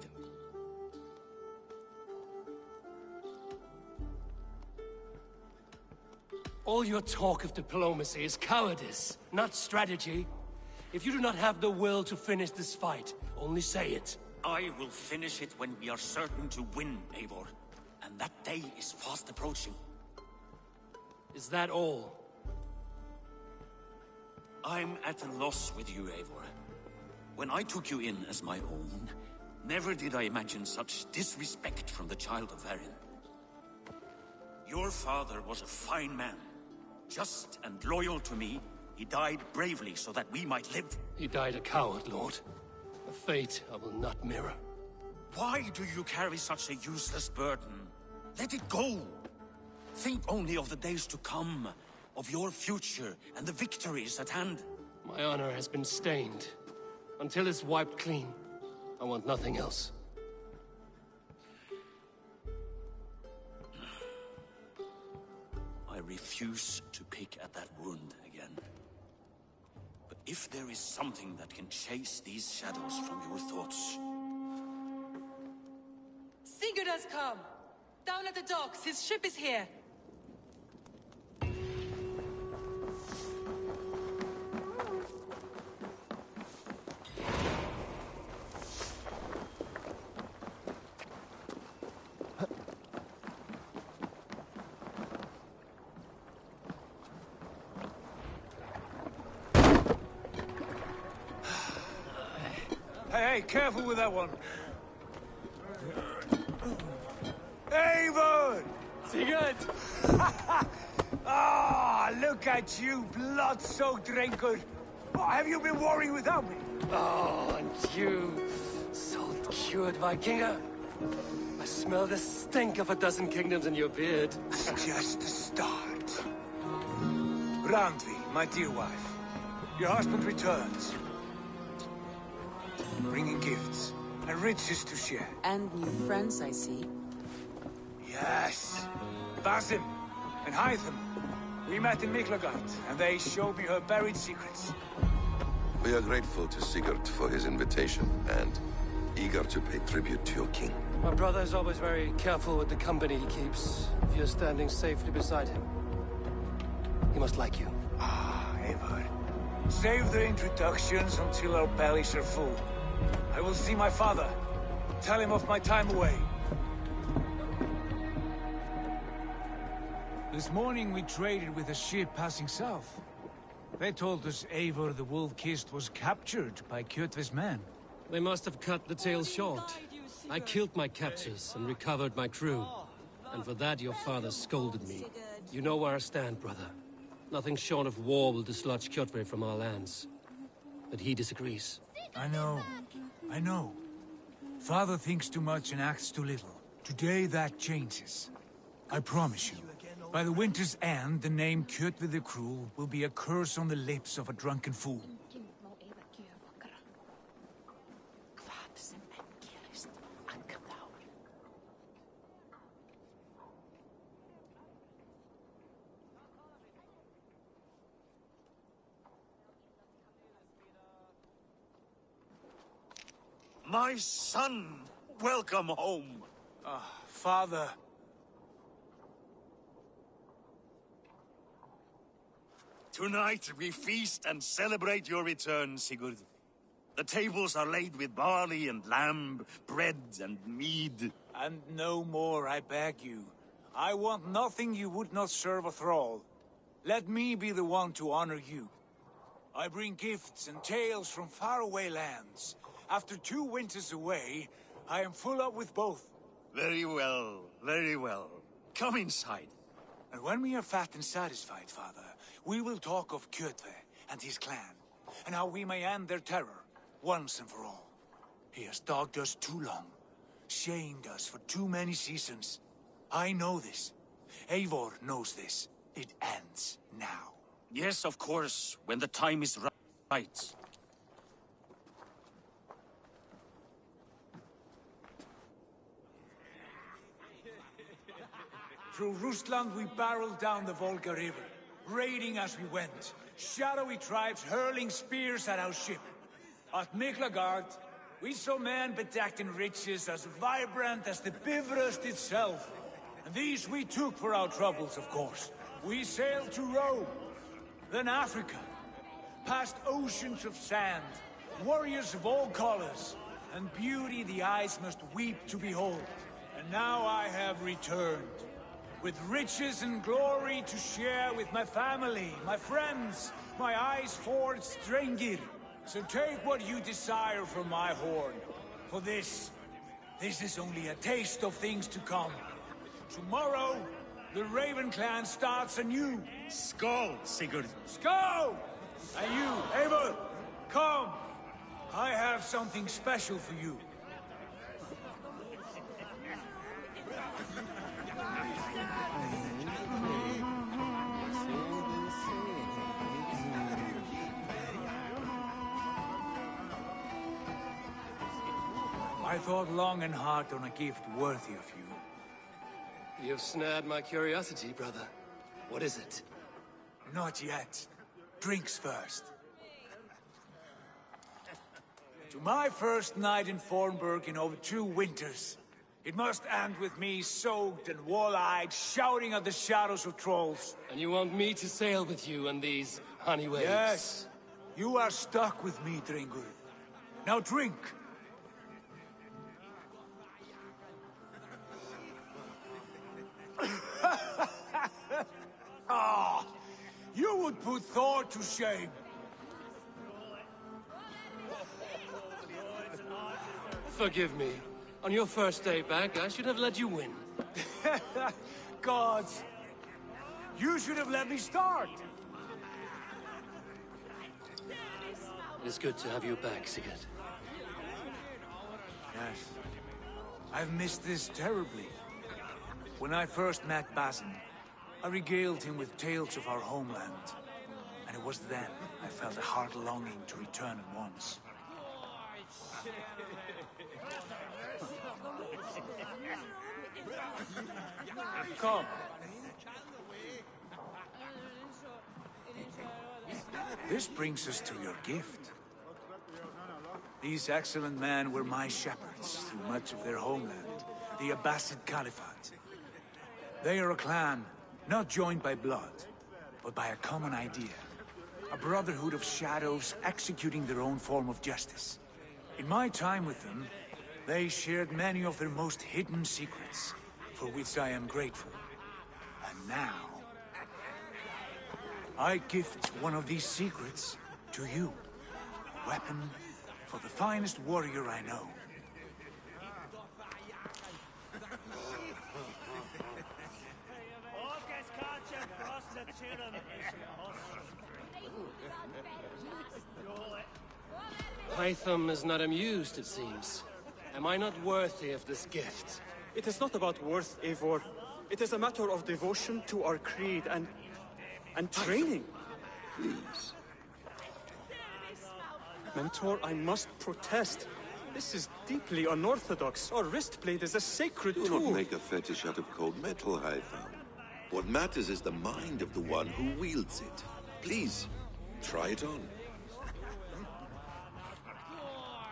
All your talk of diplomacy is cowardice, not strategy. If you do not have the will to finish this fight, only say it. I will finish it when we are certain to win, Eivor. And that day is fast approaching. Is that all? I'm at a loss with you, Eivor. When I took you in as my own, never did I imagine such disrespect from the child of Varin. Your father was a fine man. Just and loyal to me, he died bravely so that we might live. He died a coward, Lord. A fate I will not mirror. Why do you carry such a useless burden? Let it go! Think only of the days to come, of your future and the victories at hand. My honor has been stained. Until it's wiped clean, I want nothing else. I refuse to pick at that wound again. But if there is something that can chase these shadows from your thoughts... Sigurd has come! Down at the docks, his ship is here! Hey, careful with that one. Eivor! Sigurd! Ah, look at you, blood-soaked drunkard. What have you been worrying without me? Oh, and you, salt-cured Vikinger. I smell the stink of a dozen kingdoms in your beard. It's just the start. Randvi, my dear wife, your husband returns. Bringing gifts and riches to share. And new friends, I see. Yes. Basim and Hytham. We met in Miklagard, and they showed me her buried secrets. We are grateful to Sigurd for his invitation, and eager to pay tribute to your king. My brother is always very careful with the company he keeps. If you're standing safely beside him, he must like you. Ah, Eivor. Save the introductions until our bellies are full. I will see my father. Tell him of my time away. This morning we traded with a ship passing south. They told us Eivor the Wolf-Kissed was captured by Kjotve's men. They must have cut the tale short. I killed my captors and recovered my crew. And for that your father scolded me. You know where I stand, brother. Nothing short of war will dislodge Kjotve from our lands. But he disagrees. I know. Father thinks too much and acts too little. Today that changes. I promise you. By the winter's end, the name Kjotve the Cruel will be a curse on the lips of a drunken fool. My son! Welcome home! Father. Tonight we feast and celebrate your return, Sigurd. The tables are laid with barley and lamb, bread and mead. And no more, I beg you. I want nothing you would not serve a thrall. Let me be the one to honor you. I bring gifts and tales from faraway lands. After 2 winters away, I am full up with both. Very well, very well. Come inside. And when we are fat and satisfied, Father, we will talk of Kjotve and his clan, and how we may end their terror, once and for all. He has dogged us too long, shamed us for too many seasons. I know this. Eivor knows this. It ends now. Yes, of course, when the time is right. Through Rusland we barreled down the Volga River, raiding as we went, shadowy tribes hurling spears at our ship. At Miklagard, we saw men bedecked in riches as vibrant as the Bifrost itself. And these we took for our troubles, of course. We sailed to Rome, then Africa, past oceans of sand, warriors of all colors, and beauty the eyes must weep to behold. And now I have returned, with riches and glory to share with my family, my friends, my eyes forged Strengir. So take what you desire from my horn. For this is only a taste of things to come. Tomorrow, the Raven clan starts anew. Skål, Sigurd. Skål! And you, Eivor, come. I have something special for you. I thought long and hard on a gift worthy of you. You've snared my curiosity, brother. What is it? Not yet. Drinks first. To my first night in Fornburg in over 2 winters. It must end with me soaked and wall-eyed, shouting at the shadows of trolls. And you want me to sail with you on these honey waves? Yes. You are stuck with me, Drengur. Now drink. You would put Thor to shame. Forgive me. On your first day back, I should have let you win. Gods. You should have let me start. It is good to have you back, Sigurd. Yes. I've missed this terribly. When I first met Basin, I regaled him with tales of our homeland. And it was then I felt a heart longing to return at once. Come. This brings us to your gift. These excellent men were my shepherds through much of their homeland, the Abbasid Caliphate. They are a clan, not joined by blood, but by a common idea. A brotherhood of shadows executing their own form of justice. In my time with them, they shared many of their most hidden secrets, for which I am grateful. And now, I gift one of these secrets to you. A weapon for the finest warrior I know. Hytham is not amused, it seems. Am I not worthy of this gift? It is not about worth, Eivor. It is a matter of devotion to our creed and training. Please. Mentor, I must protest. This is deeply unorthodox. Our wrist blade is a sacred Do tool. not make a fetish out of cold metal, Hytham. What matters is the mind of the one who wields it. Please, try it on.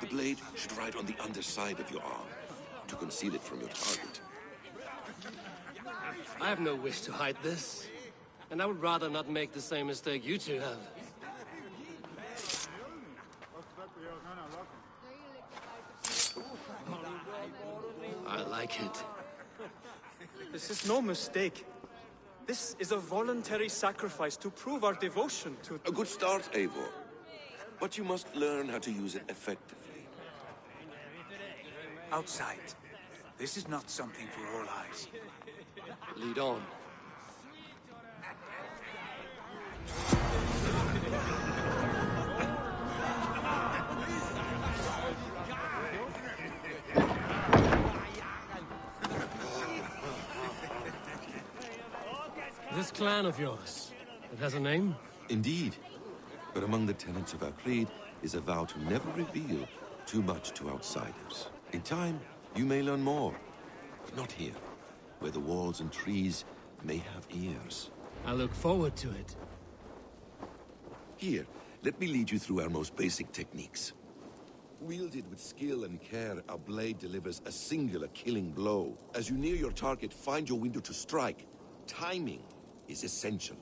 The blade should ride on the underside of your arm to conceal it from your target. I have no wish to hide this. And I would rather not make the same mistake you two have. I like it. This is no mistake. This is a voluntary sacrifice to prove our devotion to... A good start, Eivor. But you must learn how to use it effectively. Outside. This is not something for all eyes. Lead on. This clan of yours, it has a name? Indeed. But among the tenets of our creed is a vow to never reveal too much to outsiders. In time, you may learn more. But not here, where the walls and trees may have ears. I look forward to it. Here, let me lead you through our most basic techniques. Wielded with skill and care, our blade delivers a singular killing blow. As you near your target, find your window to strike. Timing is essential.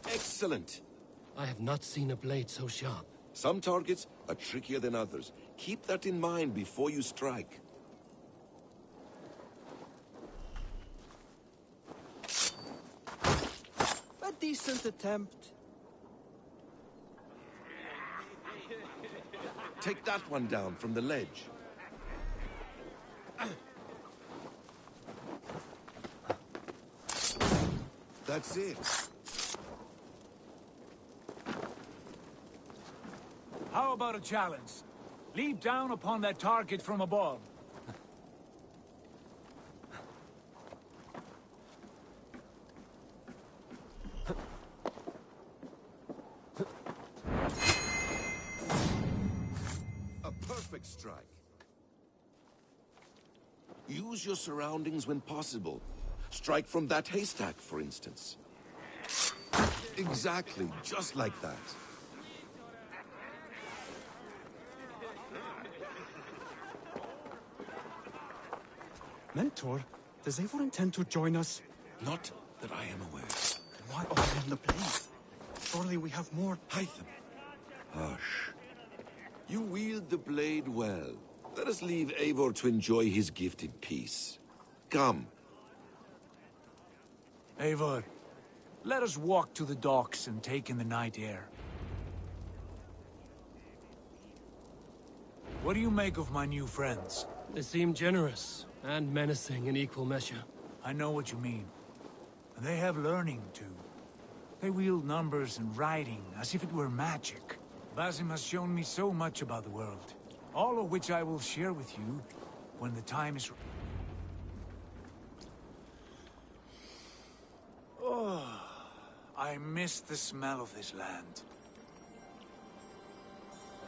Excellent! I have not seen a blade so sharp. Some targets are trickier than others. Keep that in mind before you strike. A decent attempt. Take that one down from the ledge. That's it. How about a challenge? Leap down upon that target from above. A perfect strike. Use your surroundings when possible. Strike from that haystack, for instance. Exactly, just like that. Mentor, does Eivor intend to join us? Not that I am aware. Then why open the blade? Surely we have more... Hytham. Hush. You wield the blade well. Let us leave Eivor to enjoy his gift in peace. Come. Eivor, let us walk to the docks and take in the night air. What do you make of my new friends? They seem generous and menacing in equal measure. I know what you mean. They have learning, too. They wield numbers and writing as if it were magic. Basim has shown me so much about the world, all of which I will share with you when the time is... Oh, I miss the smell of this land.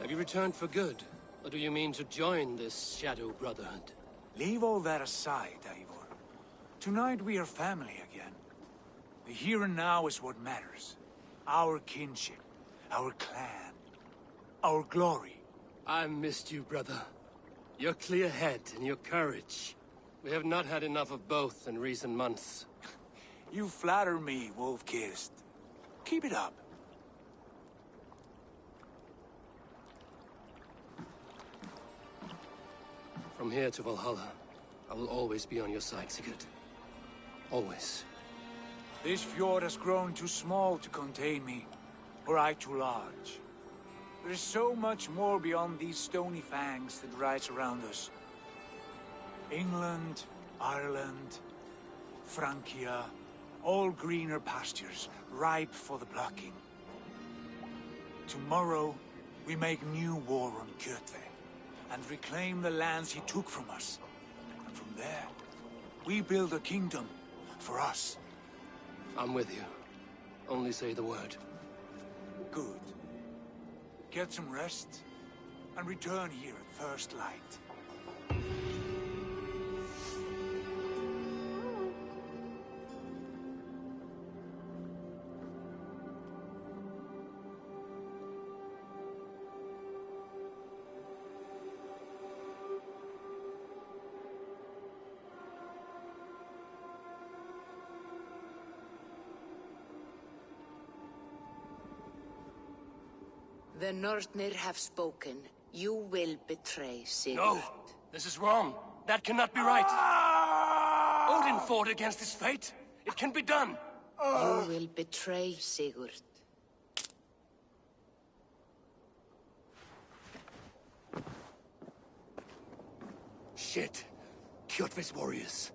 Have you returned for good? Or do you mean to join this Shadow Brotherhood? Leave all that aside, Eivor. Tonight we are family again. The here and now is what matters. Our kinship, our clan, our glory. I missed you, brother. Your clear head and your courage. We have not had enough of both in recent months. You flatter me, Wolf-Kissed. Keep it up. From here to Valhalla, I will always be on your side, Sigurd. Always. This fjord has grown too small to contain me, or I too large. There is so much more beyond these stony fangs that rise around us. England, Ireland, Francia, all greener pastures, ripe for the plucking. Tomorrow, we make new war on Kjotve, and reclaim the lands he took from us. And from there, we build a kingdom for us. I'm with you. Only say the word. Good. Get some rest, and return here at first light. The Northnir have spoken. You will betray Sigurd. No! This is wrong. That cannot be right. Odin fought against his fate. It can be done. You will betray Sigurd. Shit. Kjotve's warriors.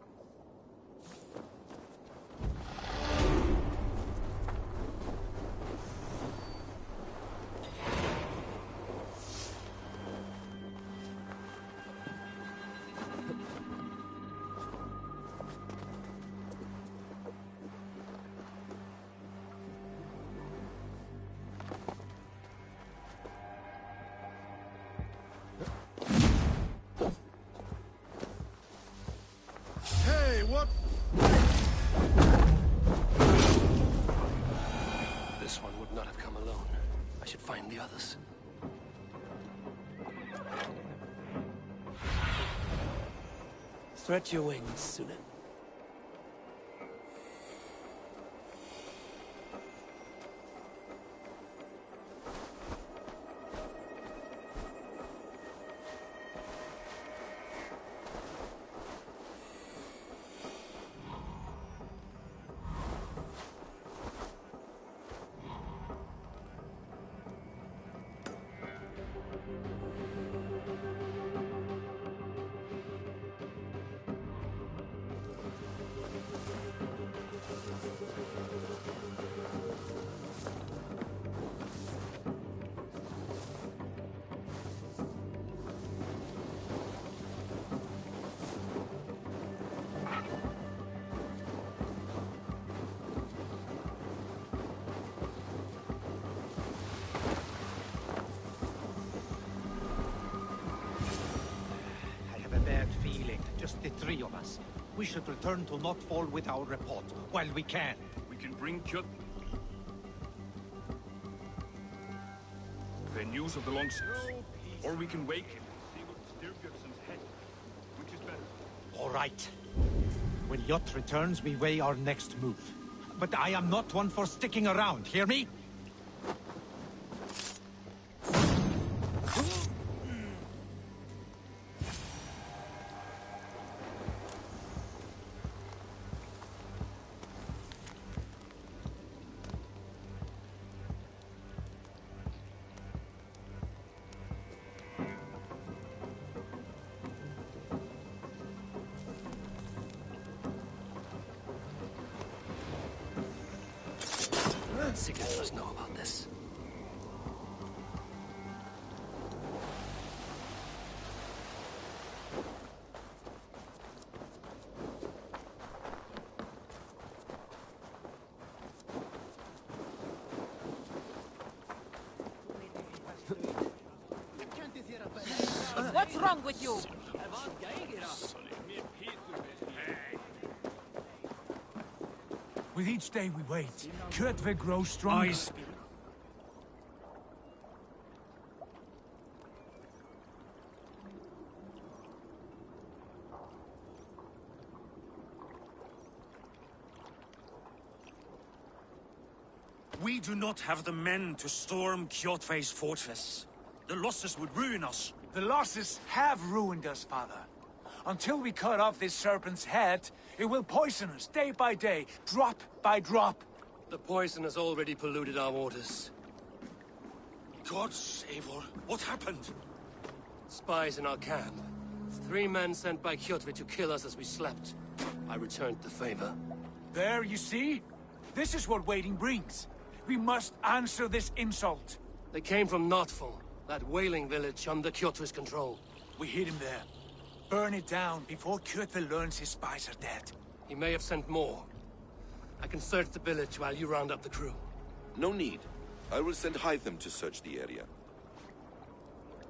Hey, what? This one would not have come alone. I should find the others. Stretch your wings, Sunan. Just the three of us. We should return to Notfall with our report, while we can. We can bring Kjot... the news of the longships. Or we can wake him. Styrbjörnsson's head. Which is better? All right. When Jot returns, we weigh our next move. But I am not one for sticking around, hear me? Sigurd must know about this. What's wrong with you? With each day we wait, Kjotve grows stronger. We do not have the men to storm Kjotve's fortress. The losses would ruin us. The losses have ruined us, father. Until we cut off this serpent's head, it will poison us day by day, drop by drop. The poison has already polluted our waters. Gods, Eivor, what happened? Spies in our camp. 3 men sent by Kjotve to kill us as we slept. I returned the favor. There, you see? This is what waiting brings. We must answer this insult. They came from Notful, that whaling village under Kjotve's control. We hid him there. Burn it down before Kjotve learns his spies are dead. He may have sent more. I can search the village while you round up the crew. No need. I will send Hytham to search the area.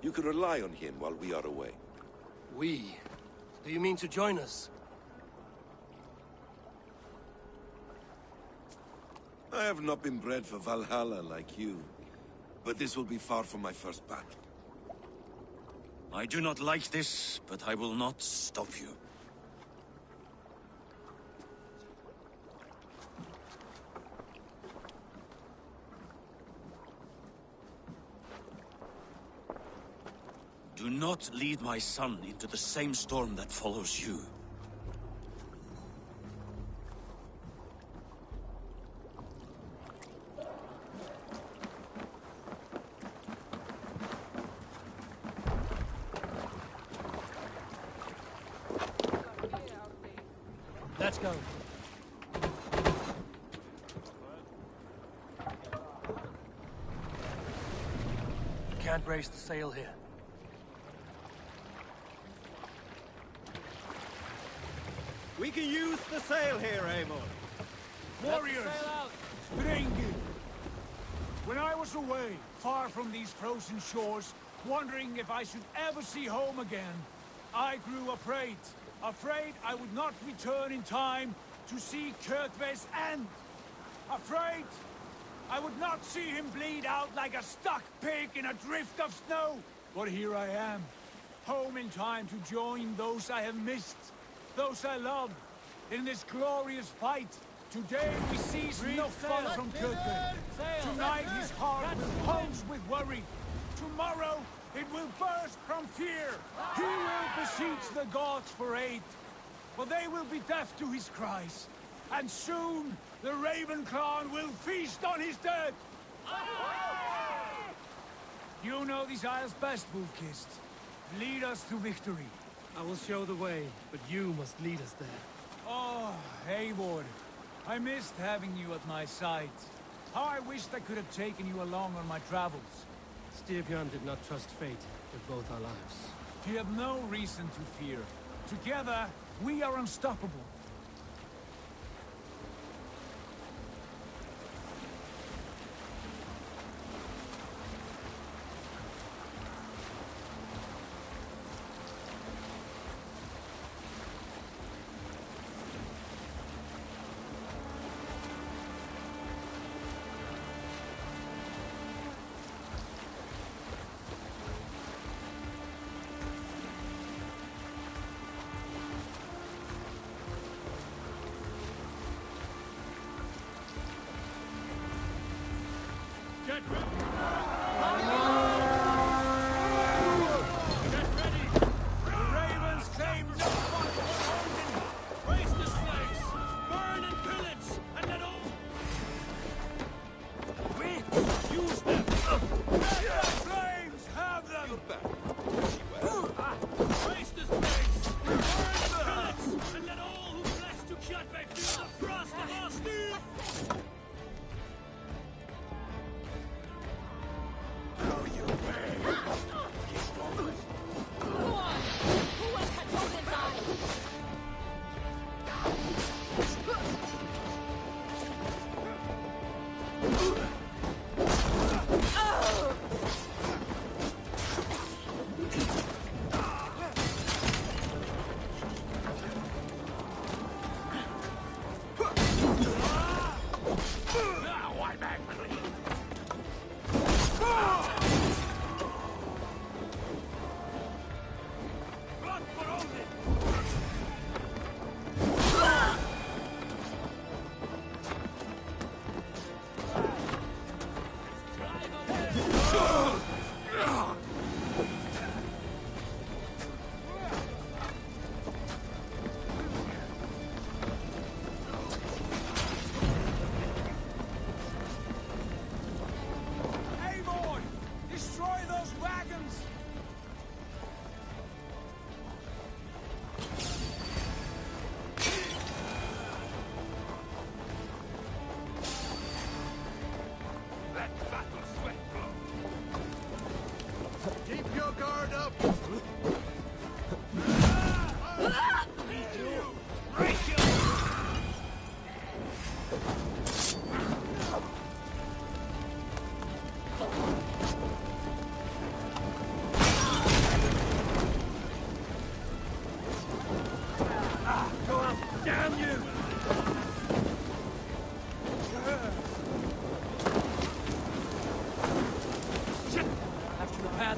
You can rely on him while we are away. We? Do you mean to join us? I have not been bred for Valhalla like you, but this will be far from my first battle. I do not like this, but I will not stop you. Do not lead my son into the same storm that follows you. Let's go. You can't raise the sail here. We can use the sail here, Eivor. Warriors, spring it. When I was away, far from these frozen shores, wondering if I should ever see home again, I grew afraid. Afraid I would not return in time to see Kjotve's end. Afraid I would not see him bleed out like a stuck pig in a drift of snow. But here I am, home in time to join those I have missed, those I love, in this glorious fight. Today we seize no fun from Kjotve. Tonight his heart will pulse with worry. Tomorrow it will burst from fear. He will beseech the gods for aid, but they will be deaf to his cries. And soon the Raven clan will feast on his dead. You know these isles best, Wolf-Kissed. Lead us to victory. I will show the way, but you must lead us there. Oh, Eivor. I missed having you at my side. How I wished I could have taken you along on my travels. Styrbjörn did not trust fate with both our lives. You have no reason to fear. Together, we are unstoppable.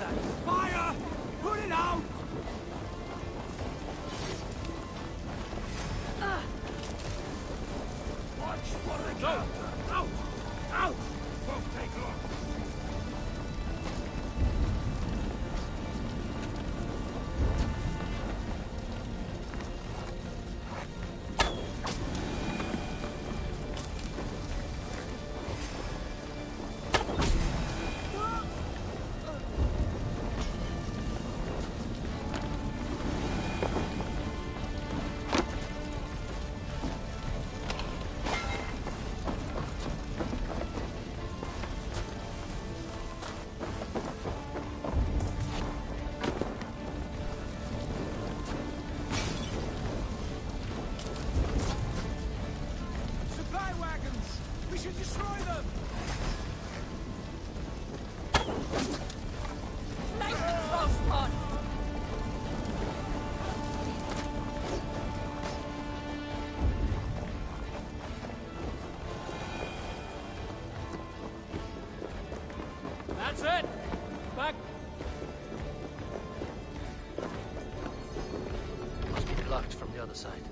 that! Fire! Put it out! Watch for the counter! Out! Out! Won't take long. Supply wagons! We should destroy them! Nice and close, Spawn. That's it! Back! Must be blocked from the other side.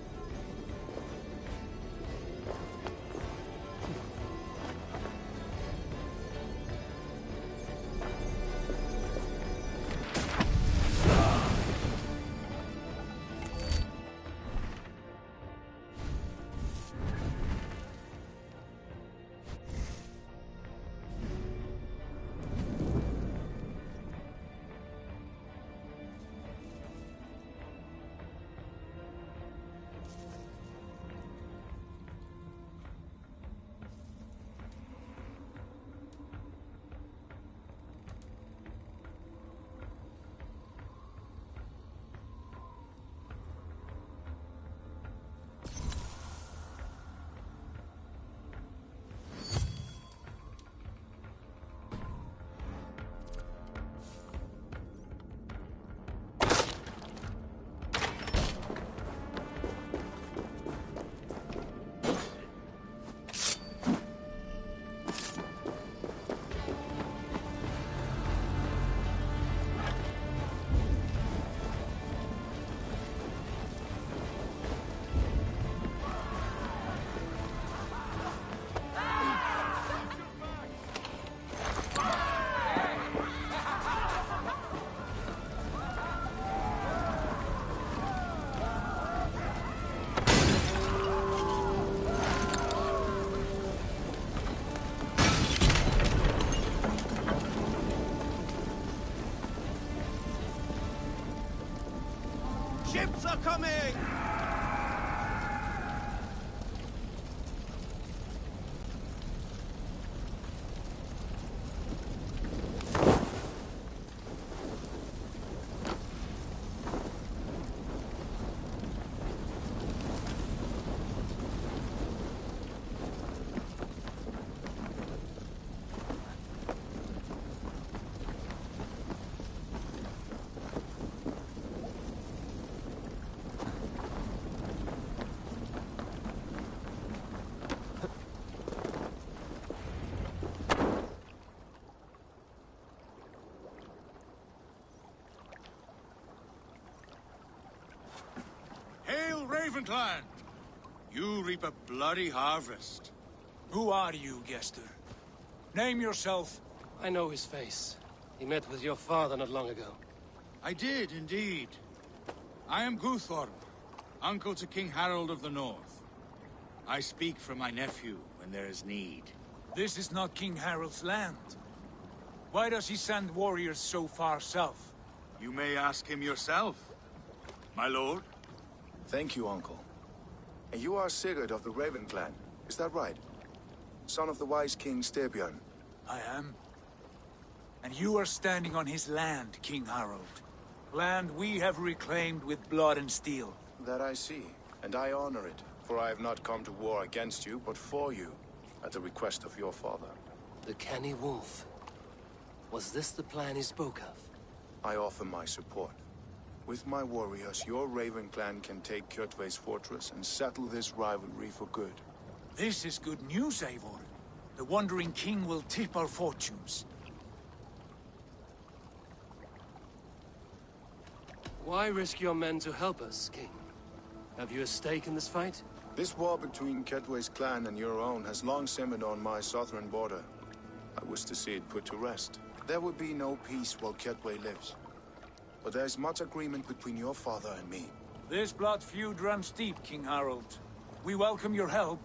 Ships are coming! Hail, Ravenclan! You reap a bloody harvest. Who are you, Gester? Name yourself. I know his face. He met with your father not long ago. I did, indeed. I am Guthorm, uncle to King Harold of the North. I speak for my nephew when there is need. This is not King Harold's land. Why does he send warriors so far south? You may ask him yourself, my lord. Thank you, uncle. And you are Sigurd of the Raven clan, is that right? Son of the wise King Styrbjörn. I am. And you are standing on his land, King Harold. Land we have reclaimed with blood and steel. That I see, and I honor it, for I have not come to war against you, but for you, at the request of your father. The canny wolf. Was this the plan he spoke of? I offer my support. With my warriors, your Raven clan can take Kjotve's fortress and settle this rivalry for good. This is good news, Eivor. The Wandering King will tip our fortunes. Why risk your men to help us, King? Have you a stake in this fight? This war between Kedway's clan and your own has long simmered on my southern border. I wish to see it put to rest. There will be no peace while Kedway lives. But there's much agreement between your father and me. This blood feud runs deep, King Harold. We welcome your help,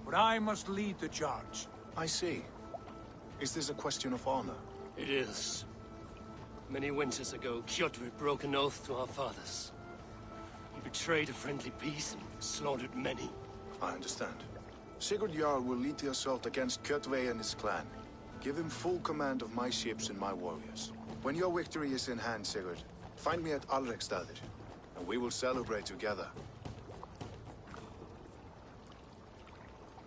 but I must lead the charge. I see. Is this a question of honor? It is. Many winters ago, Kjotve broke an oath to our fathers. He betrayed a friendly peace and slaughtered many. I understand. Sigurd Jarl will lead the assault against Kjotve and his clan. Give him full command of my ships and my warriors. When your victory is in hand, Sigurd, find me at Alrekstadir, and we will celebrate together.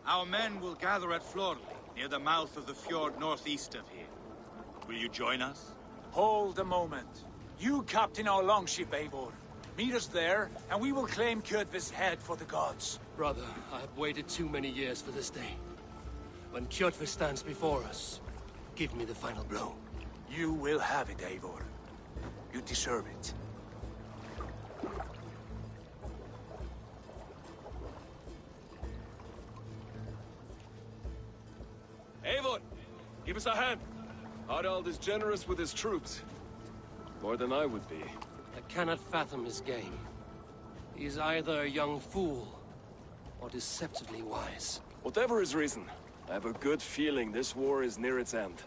Our men will gather at Florli, near the mouth of the fjord northeast of here. Will you join us? Hold a moment. You captain our longship, Eivor. Meet us there, and we will claim Kjotve's head for the gods. Brother, I have waited too many years for this day. When Kjotve stands before us, give me the final blow. You will have it, Eivor. You deserve it. Eivor, give us a hand. Harald is generous with his troops. More than I would be. I cannot fathom his game. He is either a young fool, or deceptively wise. Whatever his reason, I have a good feeling this war is near its end.